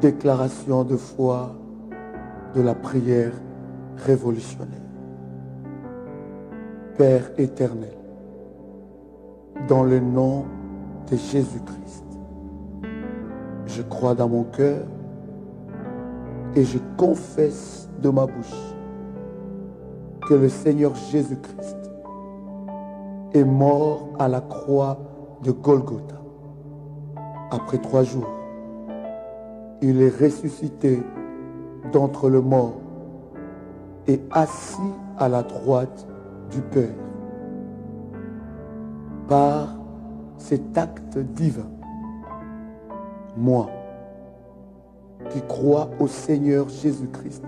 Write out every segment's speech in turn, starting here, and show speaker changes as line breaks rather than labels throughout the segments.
déclaration de foi de la prière révolutionnaire. Père éternel, dans le nom de Jésus-Christ, je crois dans mon cœur et je confesse de ma bouche que le Seigneur Jésus-Christ est mort à la croix de Golgotha. Après 3 jours, il est ressuscité d'entre les morts et assis à la droite du Père. Par cet acte divin, moi, qui crois au Seigneur Jésus-Christ,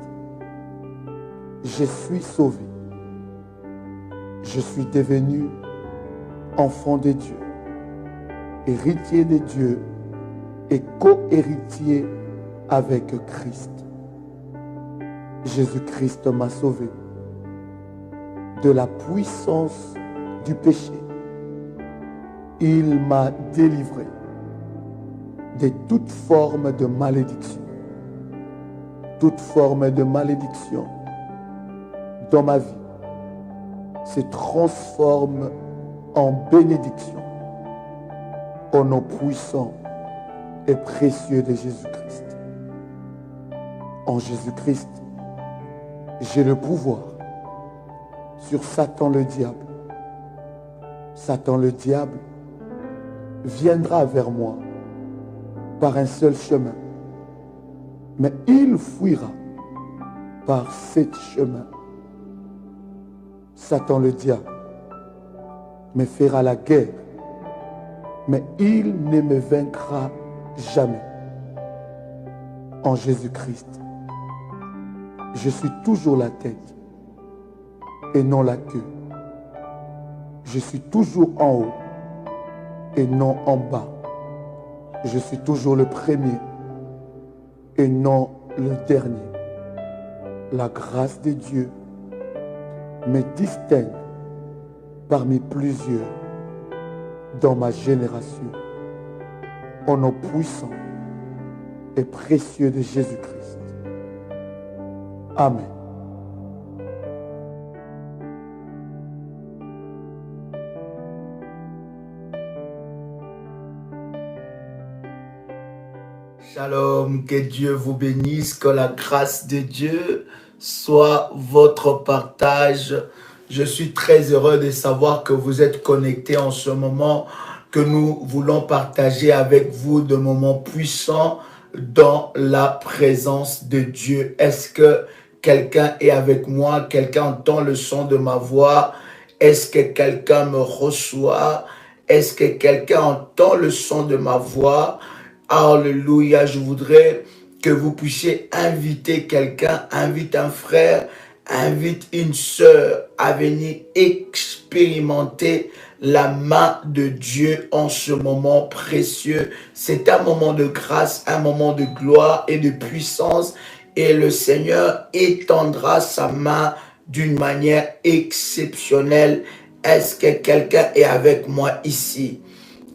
je suis sauvé. Je suis devenu enfant de Dieu, héritier de Dieu et co-héritier avec Christ. Jésus-Christ m'a sauvé de la puissance du péché. Il m'a délivré de toute forme de malédiction. Toute forme de malédiction dans ma vie se transforme en bénédiction au nom puissant et précieux de Jésus-Christ. En Jésus-Christ, j'ai le pouvoir sur Satan le diable. Satan le diable viendra vers moi par un seul chemin, mais il fuira par 7 chemins. Satan le diable me fera la guerre, mais il ne me vaincra jamais. En Jésus-Christ, je suis toujours la tête et non la queue. Je suis toujours en haut et non en bas. Je suis toujours le premier et non le dernier. La grâce de Dieu me distingue parmi plusieurs dans ma génération. Au nom puissant et précieux de Jésus-Christ. Amen.
Shalom, que Dieu vous bénisse, que la grâce de Dieu soit votre partage. Je suis très heureux de savoir que vous êtes connectés en ce moment, que nous voulons partager avec vous de moments puissants dans la présence de Dieu. Est-ce que quelqu'un est avec moi? Quelqu'un entend le son de ma voix? Est-ce que quelqu'un me reçoit? Est-ce que quelqu'un entend le son de ma voix? Alléluia, je voudrais que vous puissiez inviter quelqu'un, invite un frère, invite une sœur à venir expérimenter la main de Dieu en ce moment précieux. C'est un moment de grâce, un moment de gloire et de puissance, et le Seigneur étendra sa main d'une manière exceptionnelle. Est-ce que quelqu'un est avec moi ici?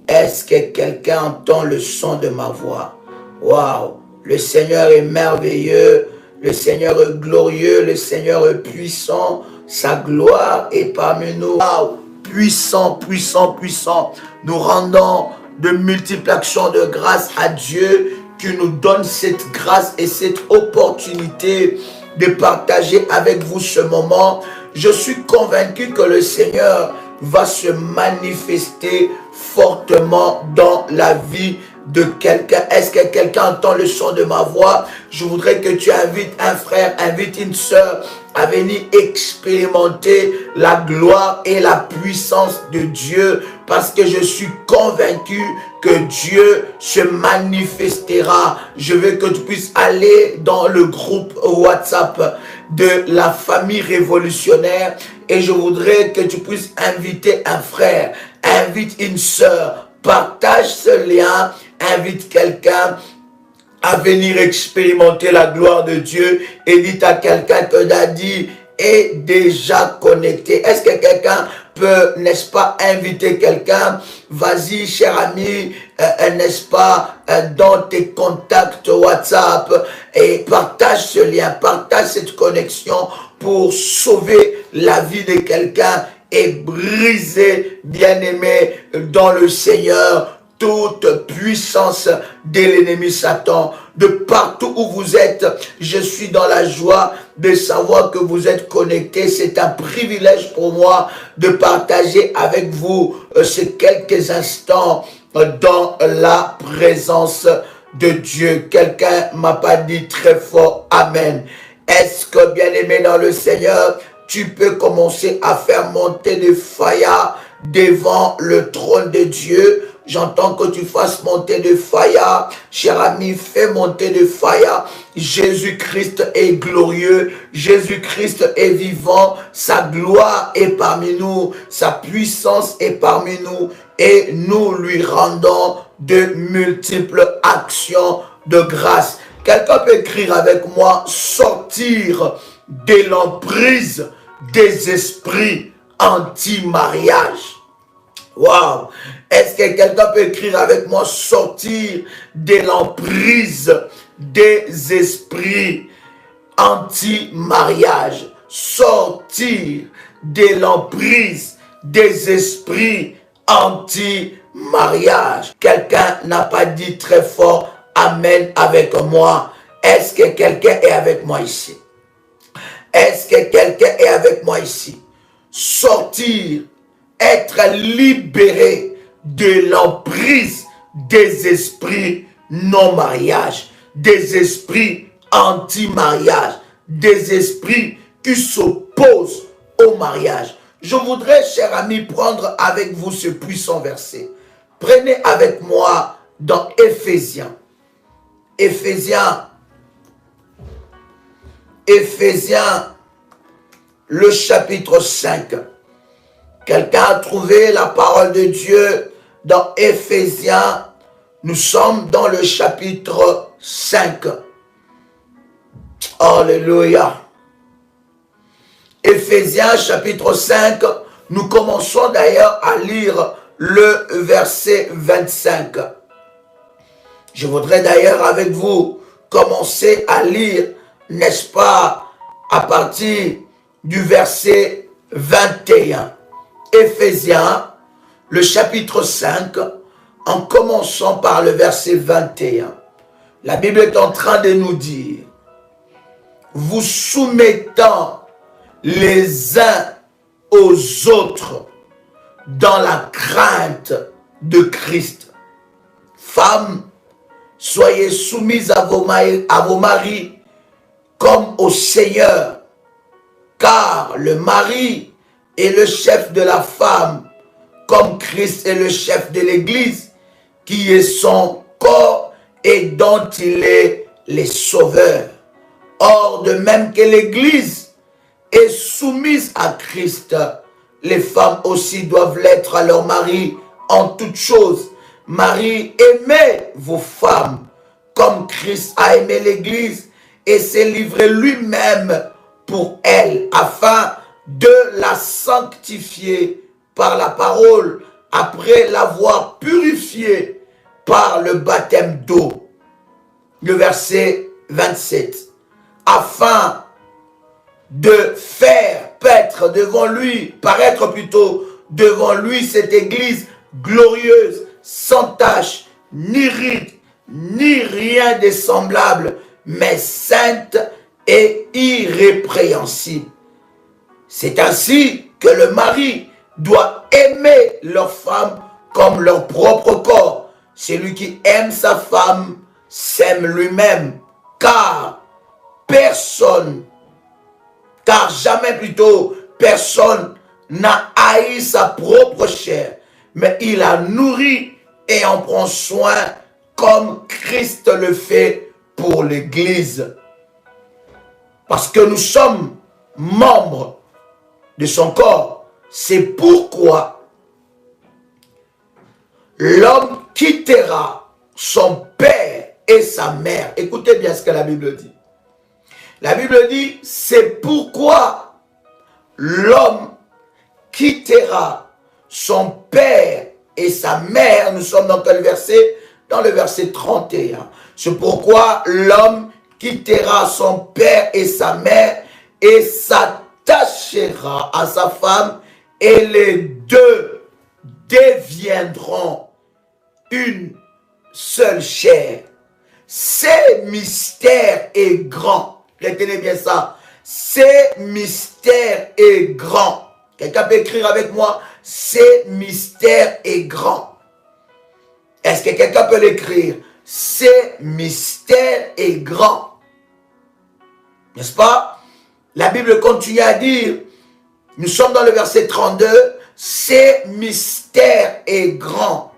Est-ce que quelqu'un entend le son de ma voix? Waouh! Le Seigneur est merveilleux, le Seigneur est glorieux, le Seigneur est puissant, sa gloire est parmi nous. Waouh! Puissant, puissant, puissant. Nous rendons de multiples actions de grâce à Dieu qui nous donne cette grâce et cette opportunité de partager avec vous ce moment. Je suis convaincu que le Seigneur va se manifester fortement dans la vie de quelqu'un. Est-ce que quelqu'un entend le son de ma voix? Je voudrais que tu invites un frère, invite une sœur à venir expérimenter la gloire et la puissance de Dieu, parce que je suis convaincu que Dieu se manifestera. Je veux que tu puisses aller dans le groupe WhatsApp de la famille révolutionnaire et je voudrais que tu puisses inviter un frère, invite une sœur, partage ce lien, invite quelqu'un à venir expérimenter la gloire de Dieu et dites à quelqu'un que Daddy est déjà connecté. Est-ce que quelqu'un peut, n'est-ce pas, inviter quelqu'un? Vas-y, cher ami, n'est-ce pas, dans tes contacts WhatsApp, et partage ce lien, partage cette connexion pour sauver la vie de quelqu'un et briser, bien-aimé, dans le Seigneur, toute puissance de l'ennemi Satan. De partout où vous êtes, je suis dans la joie de savoir que vous êtes connectés. C'est un privilège pour moi de partager avec vous ces quelques instants dans la présence de Dieu. Quelqu'un m'a pas dit très fort Amen. Est-ce que, bien-aimé dans le Seigneur, tu peux commencer à faire monter des faillas devant le trône de Dieu? J'entends que tu fasses monter de faillas. Cher ami, fais monter de faillas. Jésus-Christ est glorieux. Jésus-Christ est vivant. Sa gloire est parmi nous. Sa puissance est parmi nous. Et nous lui rendons de multiples actions de grâce. Quelqu'un peut écrire avec moi, sortir de l'emprise des esprits anti-mariage. Waouh! Est-ce que quelqu'un peut écrire avec moi, sortir de l'emprise des esprits anti-mariage? Sortir de l'emprise des esprits anti-mariage. Quelqu'un n'a pas dit très fort Amen avec moi. Est-ce que quelqu'un est avec moi ici? Est-ce que quelqu'un est avec moi ici? Sortir, être libéré de l'emprise des esprits non-mariage, des esprits anti-mariage, des esprits qui s'opposent au mariage. Je voudrais, cher ami, prendre avec vous ce puissant verset. Prenez avec moi dans Éphésiens. Éphésiens, le chapitre 5. Quelqu'un a trouvé la parole de Dieu dans Éphésiens. Nous sommes dans le chapitre 5. Alléluia. Éphésiens chapitre 5. Nous commençons d'ailleurs à lire le verset 25. Je voudrais d'ailleurs avec vous commencer à lire, n'est-ce pas, à partir du verset 21. Éphésiens, le chapitre 5, en commençant par le verset 21. La Bible est en train de nous dire, vous soumettant les uns aux autres dans la crainte de Christ. Femmes, soyez soumises à vos maris comme au Seigneur, car le mari est le chef de la femme, comme Christ est le chef de l'Église, qui est son corps et dont il est le sauveur. Or, de même que l'Église est soumise à Christ, les femmes aussi doivent l'être à leur mari en toutes choses. Marie, aimez vos femmes comme Christ a aimé l'Église et s'est livré lui-même pour elle afin de la sanctifier par la parole après l'avoir purifiée par le baptême d'eau. Le verset 27. Afin de faire paraître devant lui cette Église glorieuse, sans tache, ni ride, ni rien de semblable, mais sainte et irrépréhensible. C'est ainsi que le mari doit aimer leur femme comme leur propre corps. Celui qui aime sa femme s'aime lui-même, car jamais personne n'a haï sa propre chair, mais il la nourrit et en prend soin comme Christ le fait pour l'Église. Parce que nous sommes membres de son corps. C'est pourquoi l'homme quittera son père et sa mère. Écoutez bien ce que la Bible dit. La Bible dit, c'est pourquoi l'homme quittera son père et sa mère. Nous sommes dans quel verset? Dans le verset 31. C'est pourquoi l'homme quittera son père et sa mère et s'attachera à sa femme et les deux deviendront une seule chair. Ce mystère est grand. Retenez bien ça. Ce mystère est grand. Quelqu'un peut écrire avec moi? Ce mystère est grand. Est-ce que quelqu'un peut l'écrire? Ce mystère est grand. N'est-ce pas? La Bible continue à dire, nous sommes dans le verset 32, ce mystère est grand.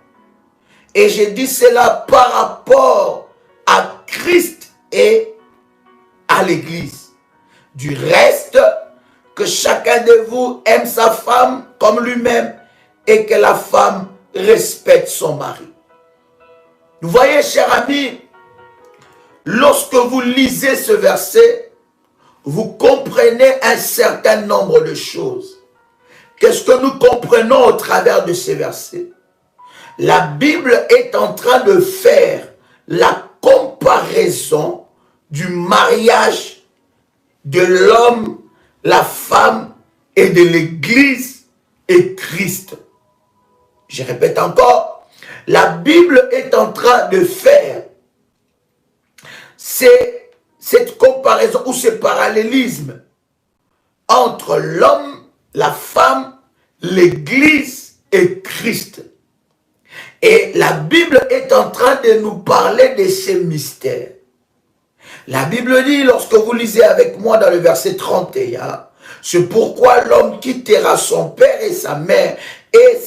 Et je dis cela par rapport à Christ et à l'Église. Du reste, que chacun de vous aime sa femme comme lui-même et que la femme respecte son mari. Vous voyez, chers amis, lorsque vous lisez ce verset, vous comprenez un certain nombre de choses. Qu'est-ce que nous comprenons au travers de ces versets? La Bible est en train de faire la comparaison du mariage de l'homme, la femme et de l'Église et Christ. Je répète encore, la Bible est en train de faire cette comparaison ou ce parallélisme entre l'homme, la femme, l'Église et Christ. Et la Bible est en train de nous parler de ces mystères. La Bible dit, lorsque vous lisez avec moi dans le verset 31, c'est pourquoi l'homme quittera son père et sa mère et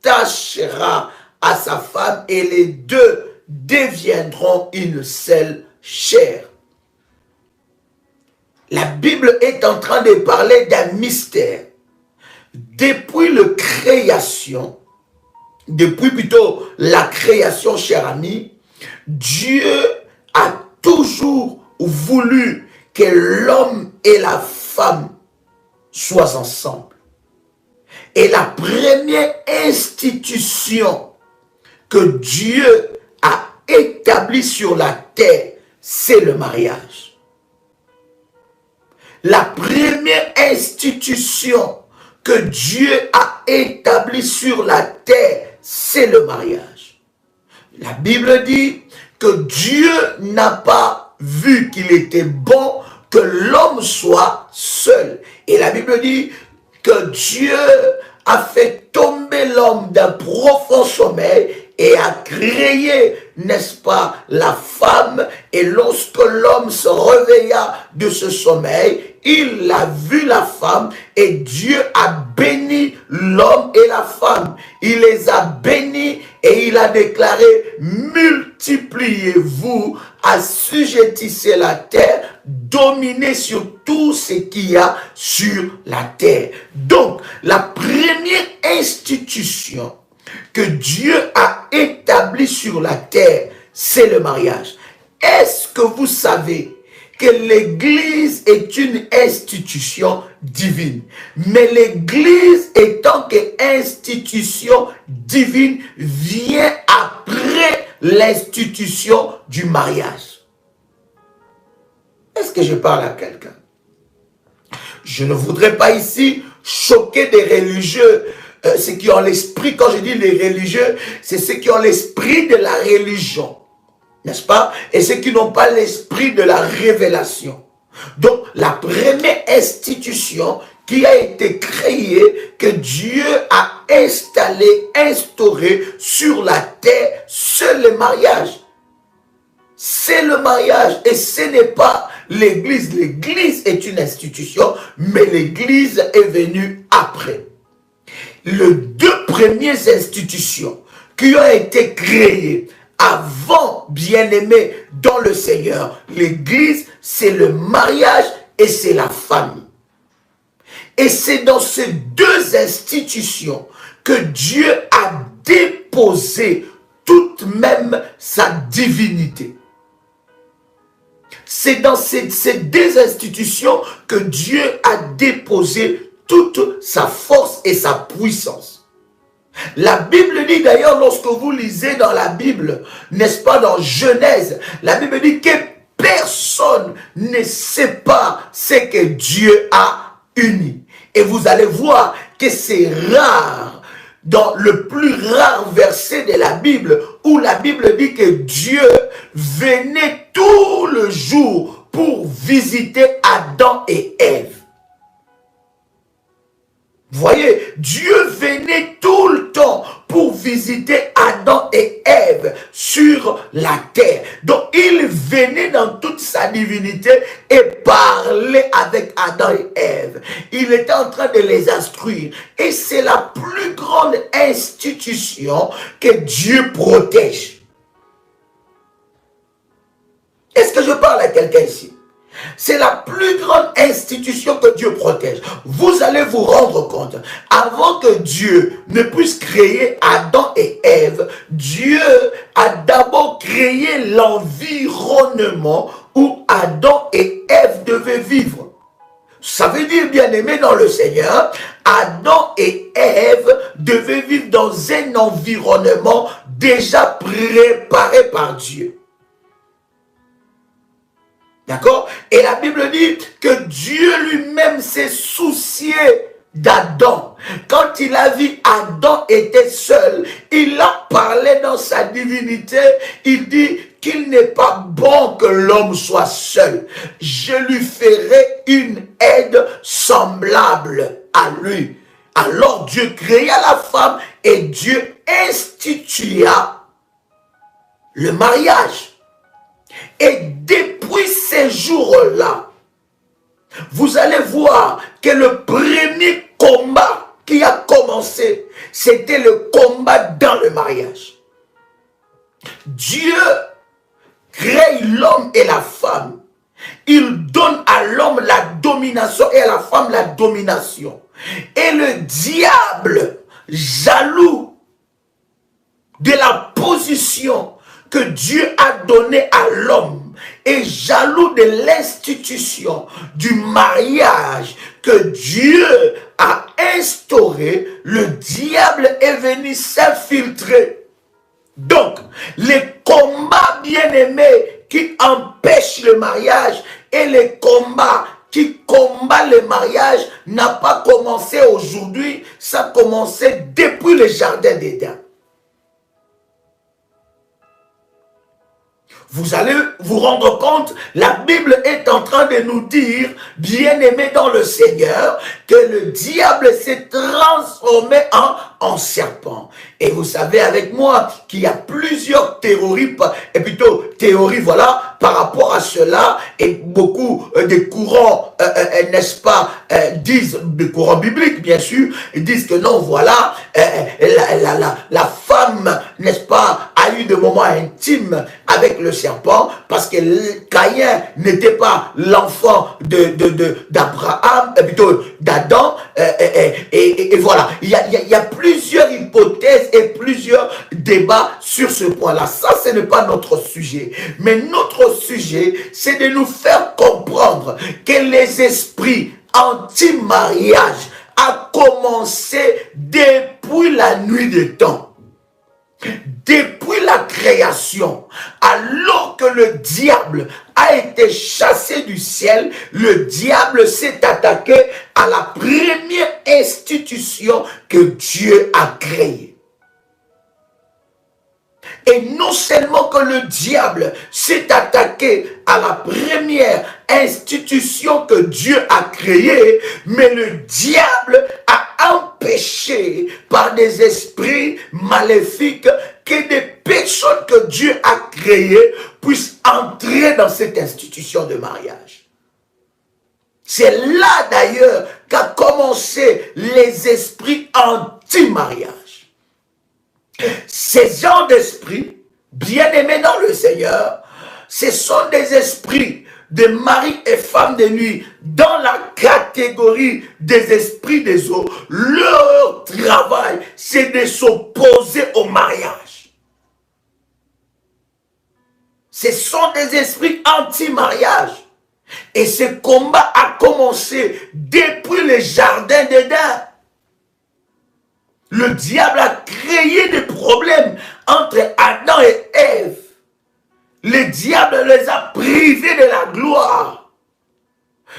s'attachera à sa femme et les deux deviendront une seule chair. La Bible est en train de parler d'un mystère. Depuis la création, cher ami, Dieu a toujours voulu que l'homme et la femme soient ensemble. Et la première institution que Dieu a établie sur la terre, c'est le mariage. La première institution que Dieu a établie sur la terre, c'est le mariage. La Bible dit que Dieu n'a pas vu qu'il était bon que l'homme soit seul. Et la Bible dit que Dieu a fait tomber l'homme d'un profond sommeil et a créé, n'est-ce pas, la femme. Et lorsque l'homme se réveilla de ce sommeil, il a vu la femme et Dieu a béni l'homme et la femme. Il les a bénis et il a déclaré, multipliez-vous, assujettissez la terre, dominez sur tout ce qu'il y a sur la terre. Donc, la première institution que Dieu a établie sur la terre, c'est le mariage. Est-ce que vous savez que l'Église est une institution divine? Mais l'Église, étant qu'institution divine, vient après l'institution du mariage. Est-ce que je parle à quelqu'un? Je ne voudrais pas ici choquer des religieux, ceux qui ont l'esprit. Quand je dis les religieux, c'est ceux qui ont l'esprit de la religion. N'est-ce pas? Et ceux qui n'ont pas l'esprit de la révélation. Donc, la première institution qui a été créée, que Dieu a instaurée sur la terre, c'est le mariage. C'est le mariage et ce n'est pas l'Église. L'Église est une institution, mais l'Église est venue après. Les deux premières institutions qui ont été créées avant, bien-aimés dans le Seigneur, l'Église, c'est le mariage et c'est la famille. Et c'est dans ces deux institutions que Dieu a déposé toute même sa divinité. C'est dans ces deux institutions que Dieu a déposé toute sa force et sa puissance. La Bible dit d'ailleurs, lorsque vous lisez dans la Bible, n'est-ce pas, dans Genèse, la Bible dit que personne ne sépare ce que Dieu a uni. Et vous allez voir que c'est rare, dans le plus rare verset de la Bible, où la Bible dit que Dieu venait tout le jour pour visiter Adam et Ève. Vous voyez, Dieu venait tout le temps pour visiter Adam et Ève sur la terre. Donc, il venait dans toute sa divinité et parlait avec Adam et Ève. Il était en train de les instruire. Et c'est la plus grande institution que Dieu protège. Est-ce que je parle à quelqu'un ici? C'est la plus grande institution que Dieu protège. Vous allez vous rendre compte, avant que Dieu ne puisse créer Adam et Ève, Dieu a d'abord créé l'environnement où Adam et Ève devaient vivre. Ça veut dire, bien-aimés dans le Seigneur, Adam et Ève devaient vivre dans un environnement déjà préparé par Dieu. D'accord? Et la Bible dit que Dieu lui-même s'est soucié d'Adam. Quand il a vu Adam était seul, il a parlé dans sa divinité, il dit qu'il n'est pas bon que l'homme soit seul. Je lui ferai une aide semblable à lui. Alors Dieu créa la femme et Dieu institua le mariage. Et depuis ces jours-là, vous allez voir que le premier combat qui a commencé, c'était le combat dans le mariage. Dieu crée l'homme et la femme. Il donne à l'homme la domination et à la femme la domination. Et le diable, jaloux de la position que Dieu a donné à l'homme et jaloux de l'institution du mariage que Dieu a instauré, le diable est venu s'infiltrer. Donc, les combats bien-aimés qui empêchent le mariage et les combats qui combattent le mariage n'a pas commencé aujourd'hui, ça a commencé depuis le jardin d'Éden. Vous allez vous rendre compte, la Bible est en train de nous dire, bien-aimés dans le Seigneur, que le diable s'est transformé en serpent. Et vous savez avec moi qu'il y a plusieurs théories, et plutôt théories, voilà, par rapport à cela, et beaucoup de courants, n'est-ce pas, disent, des courants bibliques bien sûr, disent que non, voilà, la femme, n'est-ce pas, a eu des moments intimes avec le serpent, parce que Caïn n'était pas l'enfant d'Abraham, plutôt d'Adam, et voilà, il y a plusieurs hypothèses et plusieurs débats sur ce point-là. Ça, ce n'est pas notre sujet. Mais notre sujet, c'est de nous faire comprendre que les esprits anti-mariage a commencé depuis la nuit des temps. Depuis la création, alors que le diable a été chassé du ciel, le diable s'est attaqué à la première institution que Dieu a créée. Et non seulement que le diable s'est attaqué à la première institution que Dieu a créée, mais le diable a empêché par des esprits maléfiques que des personnes que Dieu a créées puissent entrer dans cette institution de mariage. C'est là d'ailleurs qu'a commencé les esprits anti-mariage. Ces gens d'esprits, bien-aimés dans le Seigneur, ce sont des esprits de mari et femme de nuit dans la catégorie des esprits des eaux. Leur travail, c'est de s'opposer au mariage. ce sont des esprits anti-mariage. Et ce combat a commencé depuis le jardin d'Éden. Le diable a créé des problèmes entre Adam et Ève. Le diable les a privés de la gloire.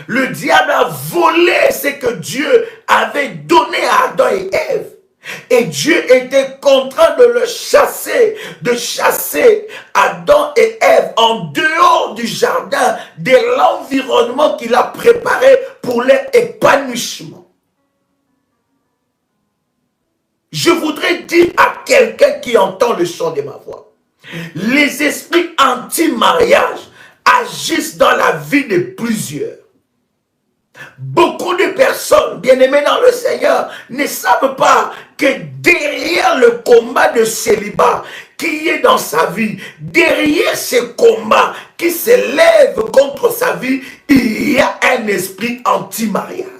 Le diable a volé ce que Dieu avait donné à Adam et Ève. Et Dieu était contraint de le chasser, de chasser Adam et Ève en dehors du jardin, de l'environnement qu'il a préparé pour leur épanouissement. Je voudrais dire à quelqu'un qui entend le son de ma voix, les esprits anti-mariage agissent dans la vie de plusieurs. Beaucoup de personnes, bien-aimées dans le Seigneur, ne savent pas que derrière le combat de célibat qui est dans sa vie, derrière ce combat qui s'élève contre sa vie, il y a un esprit anti-mariage.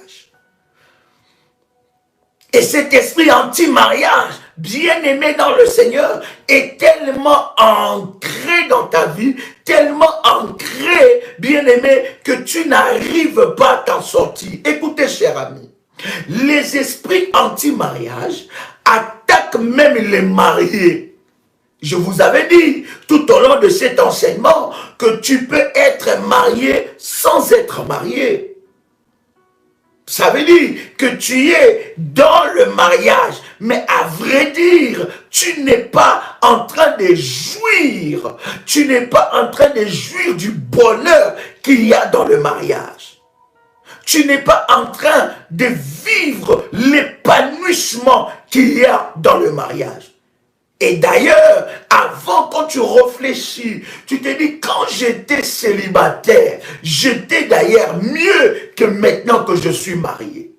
Et cet esprit anti-mariage, bien-aimé dans le Seigneur, est tellement ancré dans ta vie, tellement ancré, bien-aimé, que tu n'arrives pas à t'en sortir. Écoutez, cher ami, les esprits anti-mariage attaquent même les mariés. Je vous avais dit tout au long de cet enseignement que tu peux être marié sans être marié. Ça veut dire que tu es dans le mariage, mais à vrai dire, tu n'es pas en train de jouir. Tu n'es pas en train de jouir du bonheur qu'il y a dans le mariage. Tu n'es pas en train de vivre l'épanouissement qu'il y a dans le mariage. Et d'ailleurs, avant, quand tu réfléchis, tu te dis, quand j'étais célibataire, j'étais d'ailleurs mieux que maintenant que je suis marié.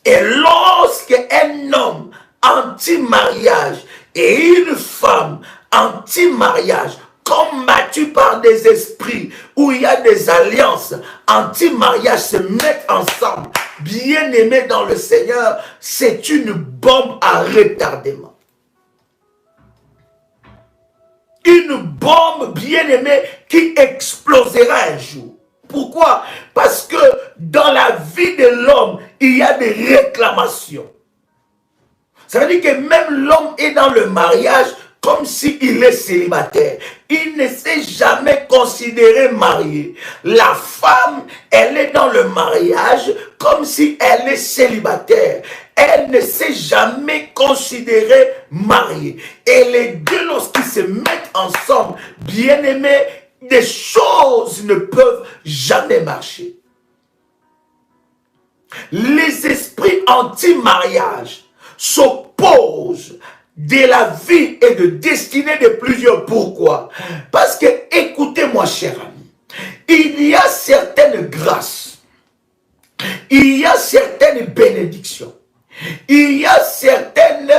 Et lorsque un homme anti-mariage et une femme anti-mariage, combattus par des esprits où il y a des alliances anti-mariage se mettent ensemble, bien-aimés dans le Seigneur, c'est une bombe à retardement. Une bombe, bien-aimée, qui explosera un jour. Pourquoi? Parce que dans la vie de l'homme, il y a des réclamations. Ça veut dire que même l'homme est dans le mariage comme s'il est célibataire. Il ne s'est jamais considéré marié. La femme, elle est dans le mariage comme si elle est célibataire. Elle ne s'est jamais considérée mariée. Et les deux, lorsqu'ils se mettent ensemble, bien-aimés, des choses ne peuvent jamais marcher. Les esprits anti-mariage s'opposent de la vie et de destinée de plusieurs. Pourquoi? Parce que, écoutez-moi, cher ami, il y a certaines grâces, il y a certaines bénédictions, il y a certaines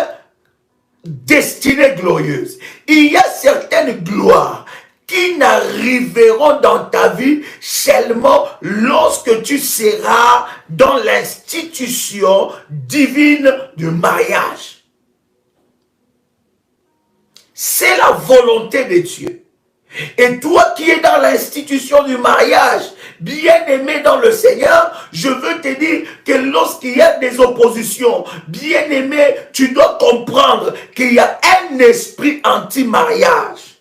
destinées glorieuses, il y a certaines gloires qui n'arriveront dans ta vie seulement lorsque tu seras dans l'institution divine du mariage. C'est la volonté de Dieu. Et toi qui es dans l'institution du mariage, bien-aimé dans le Seigneur, je veux te dire que lorsqu'il y a des oppositions, bien-aimé, tu dois comprendre qu'il y a un esprit anti-mariage.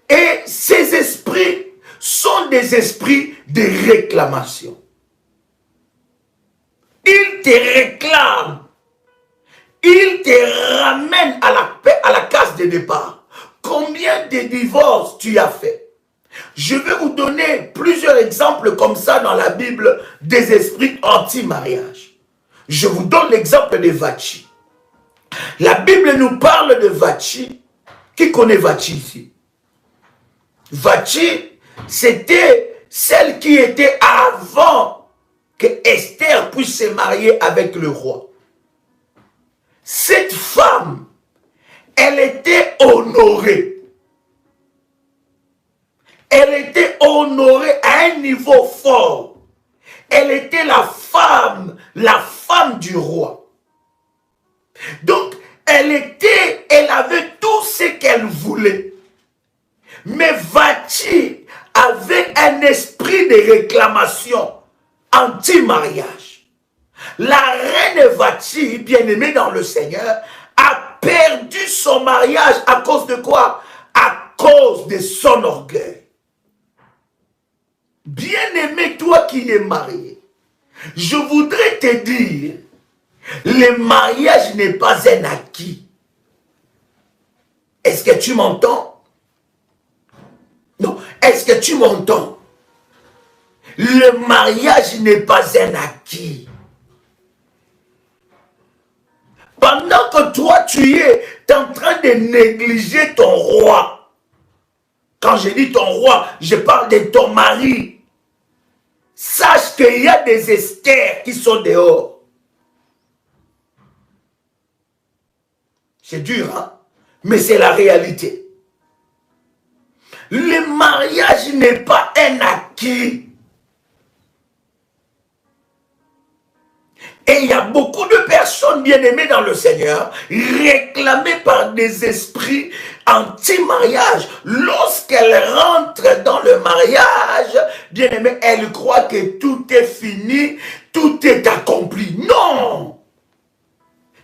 Et ces esprits sont des esprits de réclamation. Ils te réclament. Ils te ramènent à la case de départ. Combien de divorces tu as fait? Je vais vous donner plusieurs exemples comme ça dans la Bible des esprits anti-mariage. Je vous donne l'exemple de Vachi. La Bible nous parle de Vachi. Qui connaît Vachi ici? Vachi, c'était celle qui était avant que Esther puisse se marier avec le roi. Cette femme, elle était honorée. Elle était honorée à un niveau fort. Elle était la femme du roi. Donc, elle avait tout ce qu'elle voulait. Mais Vati avait un esprit de réclamation anti-mariage. La reine Vati, bien-aimée dans le Seigneur, a perdu son mariage à cause de quoi? À cause de son orgueil. Bien-aimé, toi qui es marié, je voudrais te dire, le mariage n'est pas un acquis. Est-ce que tu m'entends? Non, est-ce que tu m'entends? Le mariage n'est pas un acquis. Pendant que toi, tu es en train de négliger ton roi. Quand je dis ton roi, je parle de ton mari. Sache qu'il y a des Esther qui sont dehors. C'est dur, hein? Mais c'est la réalité. Le mariage n'est pas un acquis. Et il y a beaucoup de personnes bien-aimées dans le Seigneur, réclamées par des esprits anti-mariage. Lorsqu'elles rentrent dans le mariage, bien-aimées, elles croient que tout est fini, tout est accompli. Non!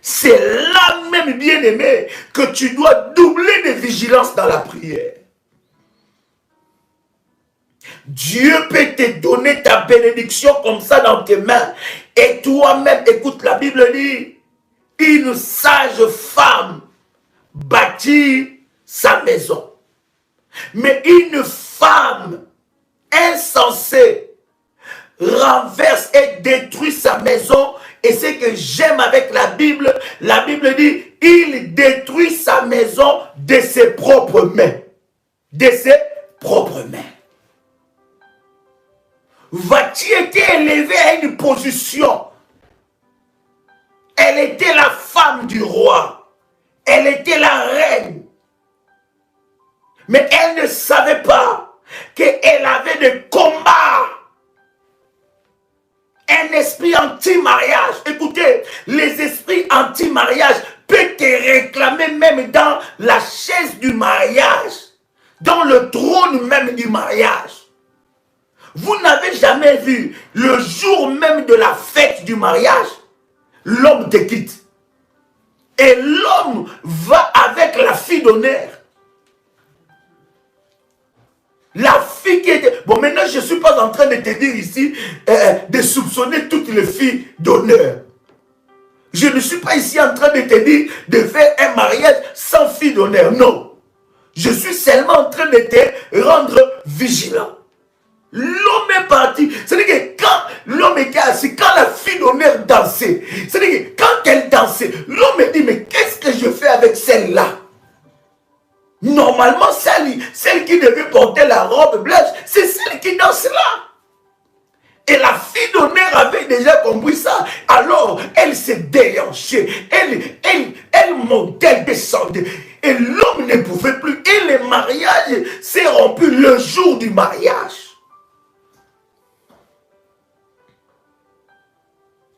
C'est là même, bien-aimé, que tu dois doubler de vigilance dans la prière. Dieu peut te donner ta bénédiction comme ça dans tes mains. Et toi-même, écoute, la Bible dit, une sage femme bâtit sa maison. Mais une femme insensée renverse et détruit sa maison. Et ce que j'aime avec la Bible dit, il détruit sa maison de ses propres mains. De ses propres mains. Vati était élevée à une position. Elle était la femme du roi. Elle était la reine. Mais elle ne savait pas qu'elle avait des combats. Un esprit anti-mariage. Écoutez, les esprits anti-mariage peuvent te réclamer même dans la chaise du mariage. Dans le trône même du mariage. Vous n'avez jamais vu le jour même de la fête du mariage, l'homme te quitte. Et l'homme va avec la fille d'honneur. La fille qui était... Bon, maintenant, je ne suis pas en train de te dire ici de soupçonner toutes les filles d'honneur. Je ne suis pas ici en train de te dire de faire un mariage sans fille d'honneur. Non. Je suis seulement en train de te rendre vigilant. L'homme est parti. C'est-à-dire que quand l'homme était assis, quand la fille d'honneur dansait, c'est-à-dire que quand elle dansait, l'homme dit, mais qu'est-ce que je fais avec celle-là? Normalement, celle qui devait porter la robe blanche, c'est celle qui danse là. Et la fille d'honneur avait déjà compris ça. Alors, elle s'est déhanchée. Elle montait, elle descendait. Et l'homme ne pouvait plus. Et le mariage s'est rompu le jour du mariage.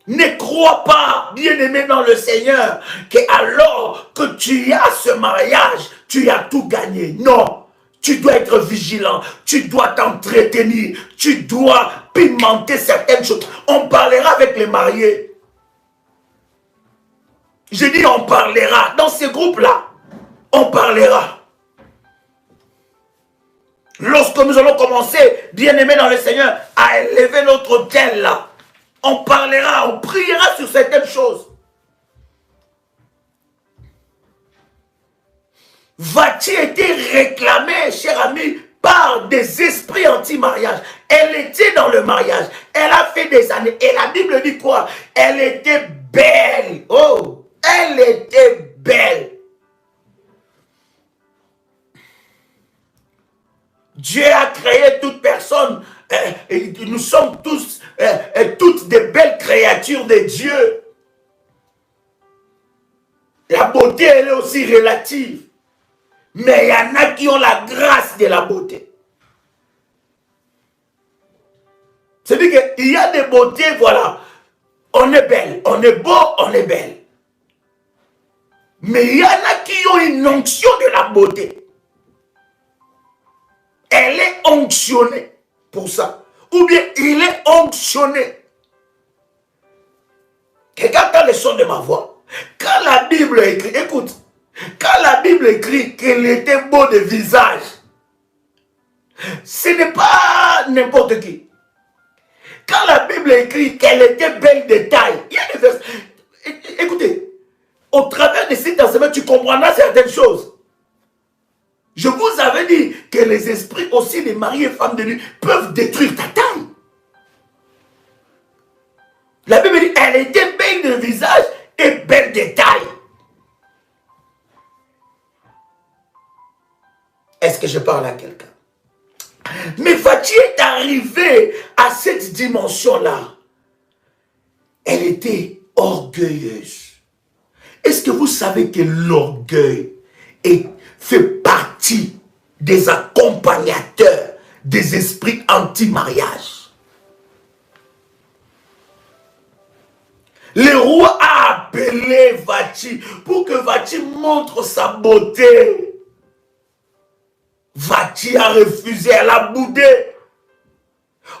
Ne crois pas, bien-aimé dans le Seigneur, que alors que tu as ce mariage, tu as tout gagné. Non, tu dois être vigilant, tu dois t'entretenir, tu dois pimenter certaines choses. On parlera avec les mariés. Je dis on parlera, dans ces groupes-là, on parlera. Lorsque nous allons commencer, bien-aimé dans le Seigneur, à élever notre autel là, on parlera, on priera sur certaines choses. Vati était réclamée, cher ami, par des esprits anti-mariage. Elle était dans le mariage. Elle a fait des années. Et la Bible dit quoi? Elle était belle. Oh, elle était belle. Dieu a créé toute personne. Nous sommes tous, toutes des belles créatures de Dieu. La beauté, elle est aussi relative. Mais il y en a qui ont la grâce de la beauté. C'est-à-dire qu'il y a des beautés, voilà. On est belle, on est beau, on est belle. Mais il y en a qui ont une onction de la beauté. Elle est onctionnée pour ça. Ou bien il est onctionné. Quelqu'un entend le son de ma voix. Quand la Bible écrit, écoute, quand la Bible écrit qu'elle était beau de visage, ce n'est pas n'importe qui. Quand la Bible écrit qu'elle était belle de taille, il y a des versets. Écoutez, au travers de cet enseignement, tu comprendras certaines choses. Je vous avais dit que les esprits aussi des maris et femmes de Dieu peuvent détruire ta taille. La Bible dit elle était belle de visage et belle de taille. Est-ce que je parle à quelqu'un? Mais Vati est arrivée à cette dimension-là. Elle était orgueilleuse. Est-ce que vous savez que l'orgueil fait partie des accompagnateurs des esprits anti-mariage? Le roi a appelé Vati pour que Vati montre sa beauté. Vati a refusé, elle a boudé.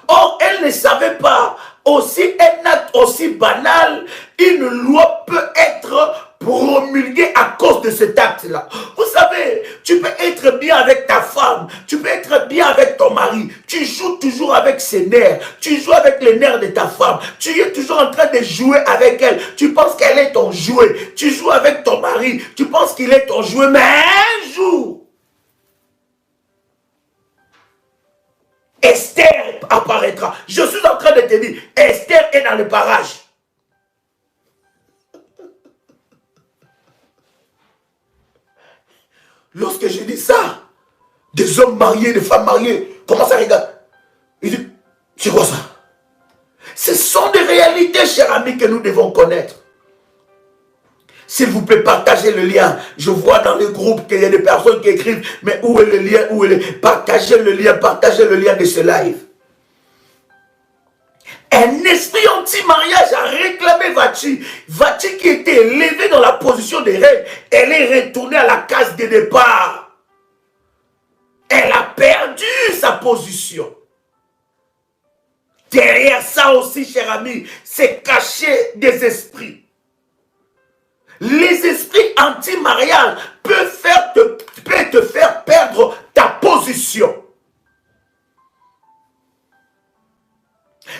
Or, elle ne savait pas, aussi un acte aussi banal, une loi peut être promulguée à cause de cet acte-là. Vous savez, tu peux être bien avec ta femme, tu peux être bien avec ton mari, tu joues toujours avec ses nerfs, tu joues avec les nerfs de ta femme, tu es toujours en train de jouer avec elle, tu penses qu'elle est ton jouet, tu joues avec ton mari, tu penses qu'il est ton jouet, mais un jour, Esther apparaîtra. Je suis en train de te dire, Esther est dans le barrage. Lorsque je dis ça, des hommes mariés, des femmes mariées commencent à regarder. Ils disent, c'est quoi ça? Ce sont des réalités, chers amis, que nous devons connaître. S'il vous plaît, partagez le lien. Je vois dans le groupe qu'il y a des personnes qui écrivent, mais où est le lien? Où est le... Partagez le lien de ce live. Un esprit anti-mariage a réclamé Vati. Vati qui était élevée dans la position de reine, elle est retournée à la case de départ. Elle a perdu sa position. Derrière ça aussi, chers amis, c'est caché des esprits. Les esprits anti-mariage peuvent te faire perdre ta position.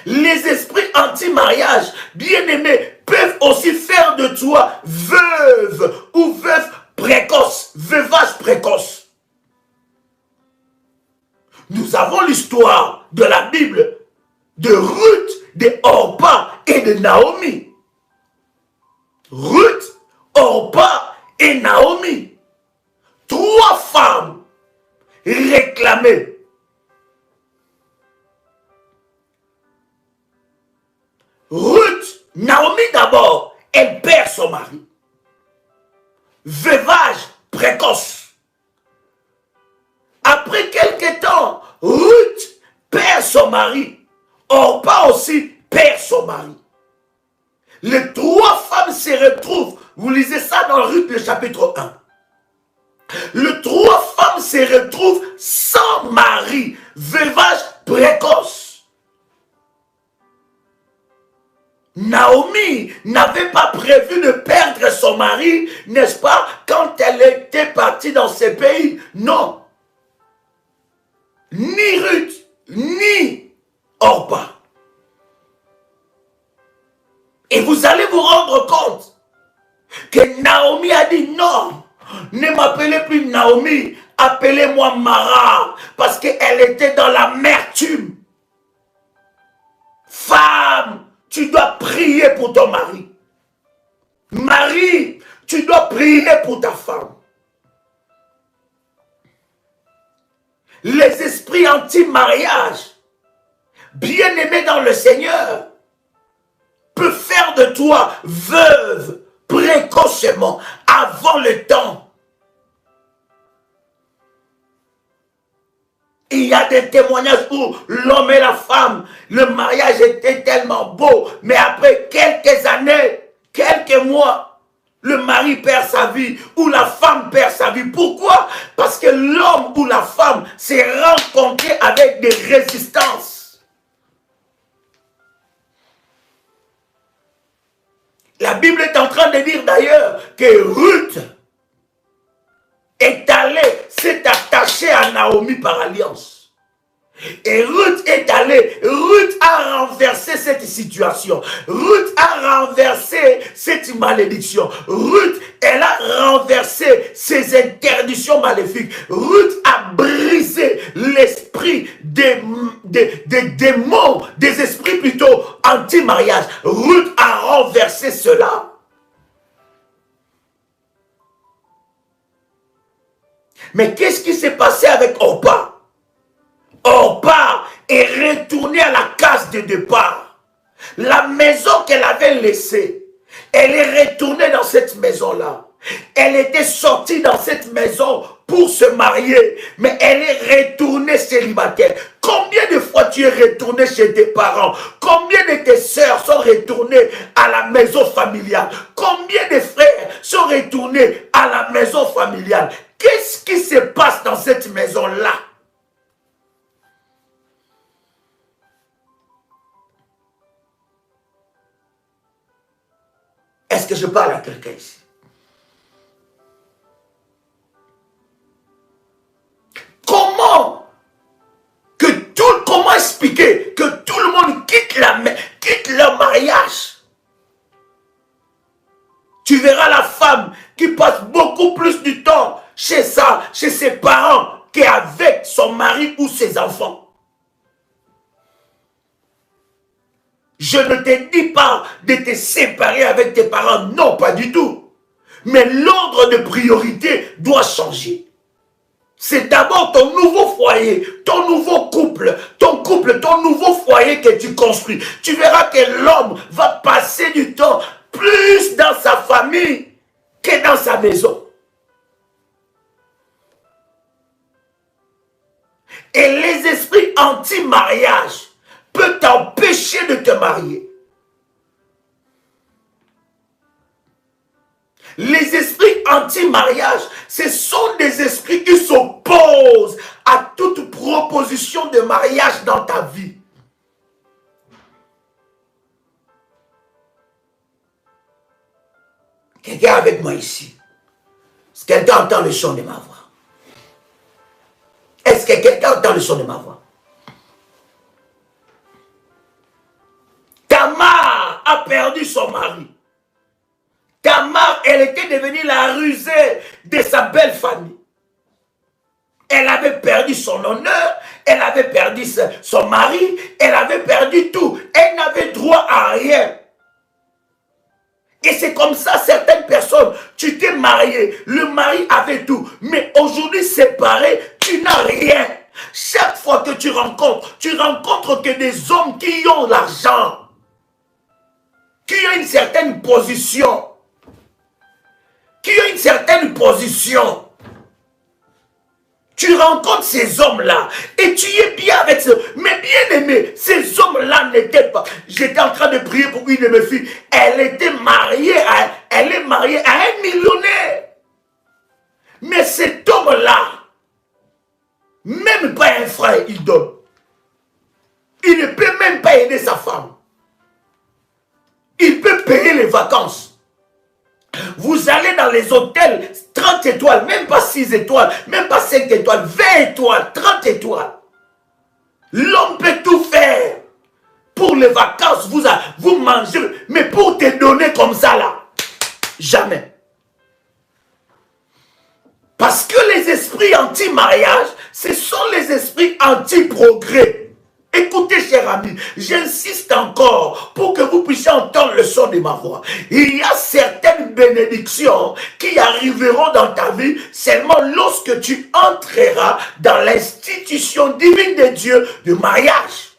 Les esprits anti-mariage, bien-aimés, peuvent aussi faire de toi veuve ou veuve précoce, veuvage précoce. Nous avons l'histoire de la Bible de Ruth, de Orpa et de Naomi. Ruth, Orpa et Naomi. 3 femmes réclamées. Ruth, Naomi d'abord, elle perd son mari. Veuvage précoce. Après quelques temps, Ruth perd son mari. Orpa aussi perd son mari. Les 3 femmes se retrouvent. Vous lisez ça dans Ruth, le chapitre 1. Les 3 femmes se retrouvent sans mari, veuvage précoce. Naomi n'avait pas prévu de perdre son mari, n'est-ce pas, quand elle était partie dans ce pays. Non. Ni Ruth, ni Orpa. Et vous allez vous rendre compte que Naomi a dit non, ne m'appelez plus Naomi, appelez-moi Mara, parce qu'elle était dans l'amertume. Femme, tu dois prier pour ton mari. Mari, tu dois prier pour ta femme. Les esprits anti-mariage, bien-aimés dans le Seigneur, peut faire de toi veuve précocement, avant le temps. Il y a des témoignages où l'homme et la femme, le mariage était tellement beau, mais après quelques années, quelques mois, le mari perd sa vie ou la femme perd sa vie. Pourquoi? Parce que l'homme ou la femme s'est rencontré avec des résistances. La Bible est en train de dire d'ailleurs que Ruth est allée, s'est attachée à Naomi par alliance. Et Ruth est allée, Ruth a renversé cette situation. Ruth a renversé cette malédiction. Ruth, elle a renversé ces interdictions maléfiques. Ruth a brisé l'esprit des démons, des esprits plutôt anti-mariage. Ruth a renversé cela. Mais qu'est-ce qui s'est passé avec Orpa? Orpa est retournée à la case de départ. La maison qu'elle avait laissée, elle est retournée dans cette maison-là. Elle était sortie dans cette maison pour se marier, mais elle est retournée célibataire. Combien de fois tu es retourné chez tes parents? Combien de tes sœurs sont retournées à la maison familiale? Combien de frères sont retournés à la maison familiale? Qu'est-ce qui se passe dans cette maison-là? Est-ce que je parle à quelqu'un ici? Comment expliquer que tout le monde quitte leur mariage? Tu verras la femme qui passe beaucoup plus du temps chez ses parents qu'avec son mari ou ses enfants. Je ne te dis pas de te séparer avec tes parents, non, pas du tout. Mais l'ordre de priorité doit changer. C'est d'abord ton nouveau foyer, ton nouveau couple, ton nouveau foyer que tu construis. Tu verras que l'homme va passer du temps plus dans sa famille que dans sa maison. Et les esprits anti-mariage peut t'empêcher de te marier. Les esprits anti-mariage, ce sont des esprits qui s'opposent à toute proposition de mariage dans ta vie. Quelqu'un avec moi ici? Est-ce que quelqu'un entend le son de ma voix? Est-ce que quelqu'un entend le son de ma voix? Tamar a perdu son mari. Tamar, elle était devenue la rusée de sa belle famille. Elle avait perdu son honneur, elle avait perdu son mari, elle avait perdu tout. Elle n'avait droit à rien. Et c'est comme ça, certaines personnes, tu t'es marié, le mari avait tout, mais aujourd'hui séparé, tu n'as rien. Chaque fois que tu rencontres que des hommes qui ont l'argent, qui ont une certaine position, tu rencontres ces hommes-là et tu es bien avec eux. Mais bien aimé, ces hommes-là n'étaient pas. J'étais en train de prier pour une de mes filles. Elle est mariée à un millionnaire. Mais cet homme-là, même pas un frère, il donne. Il ne peut même pas aider sa femme. Il peut payer les vacances. Vous allez dans les hôtels 30 étoiles, même pas 6 étoiles, même pas 5 étoiles, 20 étoiles, 30 étoiles. L'homme peut tout faire. Pour les vacances, vous mangez, mais pour te donner comme ça là, jamais. Parce que les esprits anti-mariage, ce sont les esprits anti-progrès. Écoutez, chers amis, j'insiste encore pour que vous puissiez entendre le son de ma voix. Il y a certaines bénédictions qui arriveront dans ta vie seulement lorsque tu entreras dans l'institution divine de Dieu du mariage.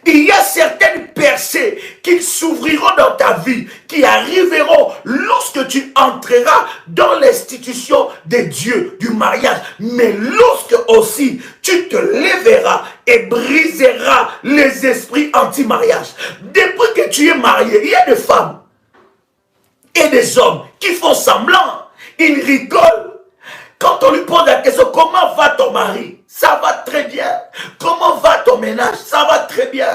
Il y a certaines percées qui s'ouvriront dans ta vie, qui arriveront lorsque tu entreras dans l'institution de Dieu, du mariage. Mais lorsque aussi tu te lèveras et briseras les esprits anti-mariage. Depuis que tu es marié, il y a des femmes. et des hommes qui font semblant. Ils rigolent. Quand on lui pose la question, comment va ton mari? Ça va très bien. Comment va ton ménage? Ça va très bien.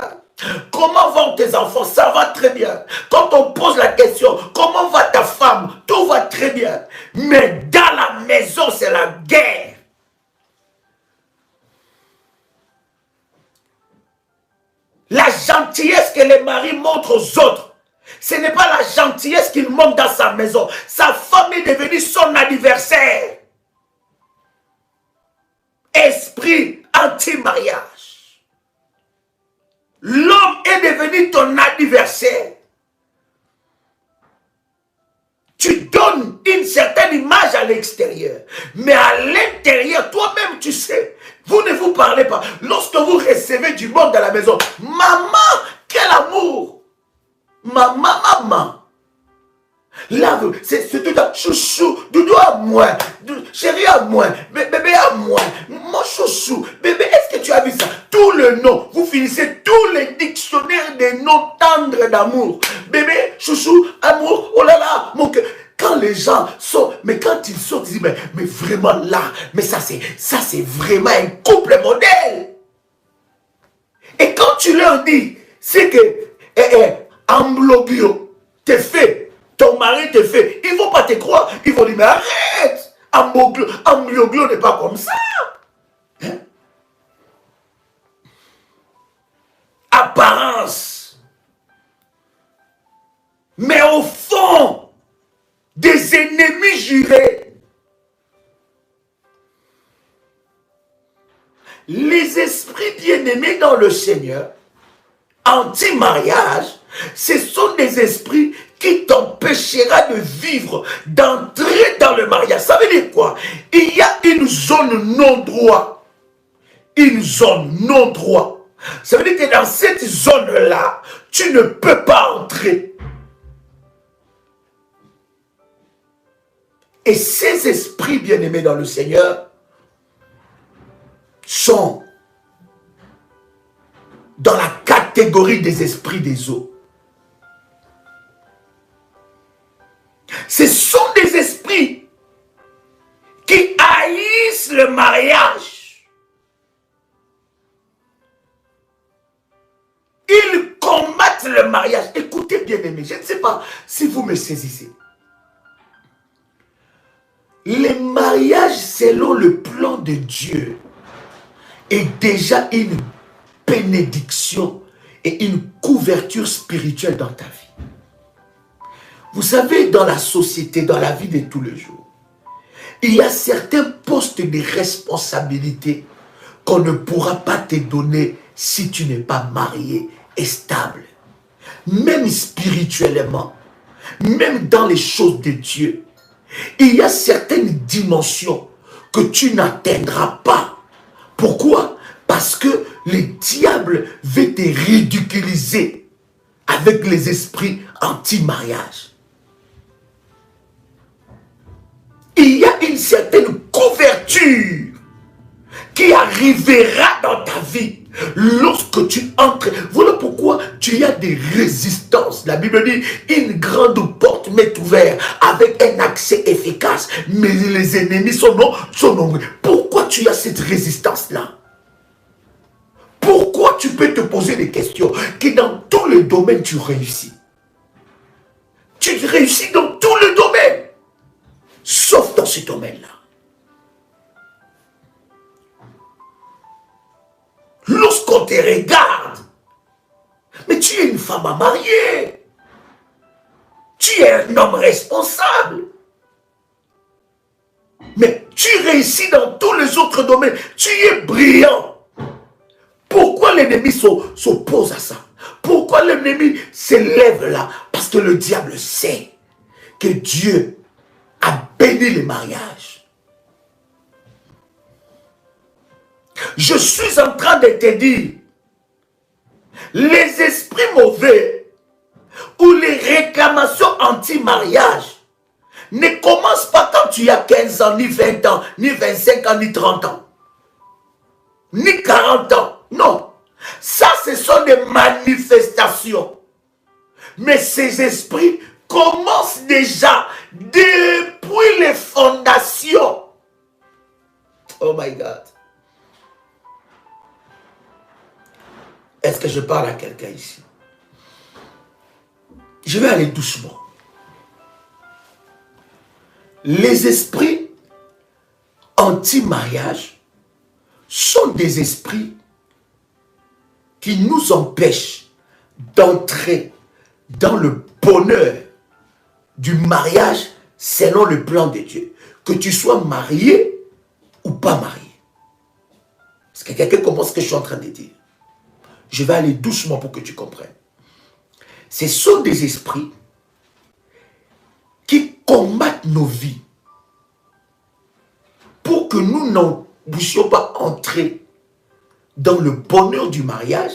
Comment vont tes enfants? Ça va très bien. Quand on pose la question, comment va ta femme? Tout va très bien. Mais dans la maison, c'est la guerre. La gentillesse que les maris montrent aux autres, ce n'est pas la gentillesse qu'il montre dans sa maison. Sa femme est devenue son adversaire. Esprit anti-mariage. L'homme est devenu ton adversaire. Tu donnes une certaine image à l'extérieur. Mais à l'intérieur, toi-même, tu sais, vous ne vous parlez pas. Lorsque vous recevez du monde dans la maison, maman, quel amour! Maman. Là, c'est tout un chouchou, doudou à moi, chérie à moi, bébé à moi, mon chouchou, bébé, est-ce que tu as vu ça? Tous les noms, vous finissez tous les dictionnaires des noms tendres d'amour. Bébé, chouchou, amour, oh là là, mon cœur. Quand les gens sont, mais quand ils sortent, ils disent, mais vraiment là, mais ça c'est vraiment un couple modèle. Et quand tu leur dis, c'est que, Amblobio, t'es fait. Ton mari te fait, ils ne vont pas te croire, ils vont dire, mais arrête, Ambloglo n'est pas comme ça. Hein? Apparence. Mais au fond, des ennemis jurés. Les esprits bien-aimés dans le Seigneur, anti-mariage, ce sont des esprits qui t'empêchera de vivre, d'entrer dans le mariage. Ça veut dire quoi? Il y a une zone non-droit. Une zone non-droit. Ça veut dire que dans cette zone-là, tu ne peux pas entrer. Et ces esprits bien-aimés dans le Seigneur sont dans la catégorie des esprits des eaux. Ce sont des esprits qui haïssent le mariage. Ils combattent le mariage. Écoutez bien aimés, je ne sais pas si vous me saisissez. Le mariage selon le plan de Dieu est déjà une bénédiction et une couverture spirituelle dans ta vie. Vous savez, dans la société, dans la vie de tous les jours, il y a certains postes de responsabilité qu'on ne pourra pas te donner si tu n'es pas marié et stable. Même spirituellement, même dans les choses de Dieu, il y a certaines dimensions que tu n'atteindras pas. Pourquoi? Parce que le diable veut te ridiculiser avec les esprits anti-mariage. Il y a une certaine couverture qui arrivera dans ta vie lorsque tu entres. Voilà pourquoi tu as des résistances. La Bible dit, une grande porte m'est ouverte avec un accès efficace, mais les ennemis sont nombreux. Pourquoi tu as cette résistance-là? Pourquoi tu peux te poser des questions que dans tous les domaines tu réussis? Tu réussis dans tous les domaines, sauf dans ce domaine-là. Lorsqu'on te regarde, mais tu es une femme à marier, tu es un homme responsable, mais tu réussis dans tous les autres domaines, tu es brillant. Pourquoi l'ennemi s'oppose à ça? Pourquoi l'ennemi s'élève là? Parce que le diable sait que Dieu a béni les mariages. Je suis en train de te dire, les esprits mauvais ou les réclamations anti-mariage ne commencent pas quand tu as 15 ans, ni 20 ans, ni 25 ans, ni 30 ans, ni 40 ans. Non, ça ce sont des manifestations. Mais ces esprits commence déjà depuis les fondations. Oh my God. Est-ce que je parle à quelqu'un ici? Je vais aller doucement. Les esprits anti-mariage sont des esprits qui nous empêchent d'entrer dans le bonheur du mariage selon le plan de Dieu. Que tu sois marié ou pas marié. Est-ce que quelqu'un comprend ce que je suis en train de dire? Je vais aller doucement pour que tu comprennes. Ce sont des esprits qui combattent nos vies pour que nous n'en puissions pas entrer dans le bonheur du mariage,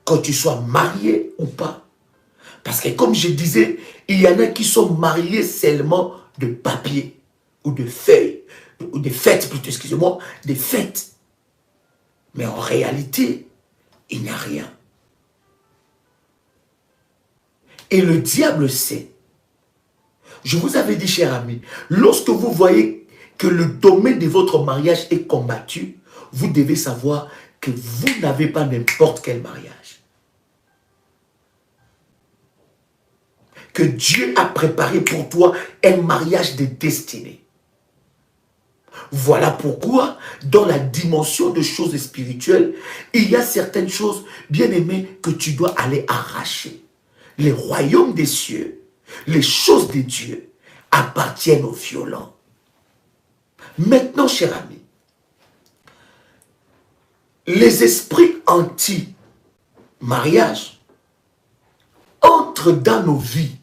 quand tu sois marié ou pas. Parce que comme je disais, il y en a qui sont mariés seulement de papier ou de feuilles, ou de fêtes plutôt, excusez-moi, des fêtes. Mais en réalité, il n'y a rien. Et le diable sait. Je vous avais dit, cher ami, lorsque vous voyez que le domaine de votre mariage est combattu, vous devez savoir que vous n'avez pas n'importe quel mariage. Que Dieu a préparé pour toi un mariage de destinée. Voilà pourquoi, dans la dimension de choses spirituelles, il y a certaines choses, bien aimées, que tu dois aller arracher. Les royaumes des cieux, les choses de Dieu, appartiennent aux violents. Maintenant, cher ami, les esprits anti-mariage entrent dans nos vies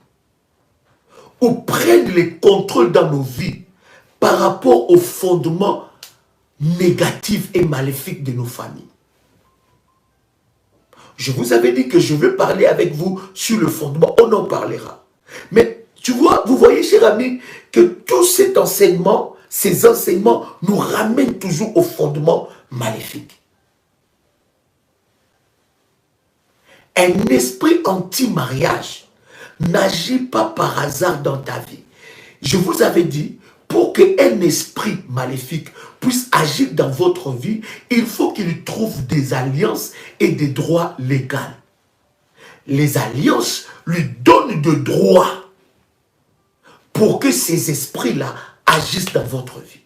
ou prennent les contrôles dans nos vies par rapport aux fondements négatifs et maléfiques de nos familles. Je vous avais dit que je veux parler avec vous sur le fondement, on en parlera. Mais tu vois, vous voyez, cher ami, que tout cet enseignement, ces enseignements nous ramènent toujours au fondement maléfique. Un esprit anti-mariage n'agit pas par hasard dans ta vie. Je vous avais dit, pour qu'un esprit maléfique puisse agir dans votre vie, il faut qu'il trouve des alliances et des droits légaux. Les alliances lui donnent des droits pour que ces esprits-là agissent dans votre vie.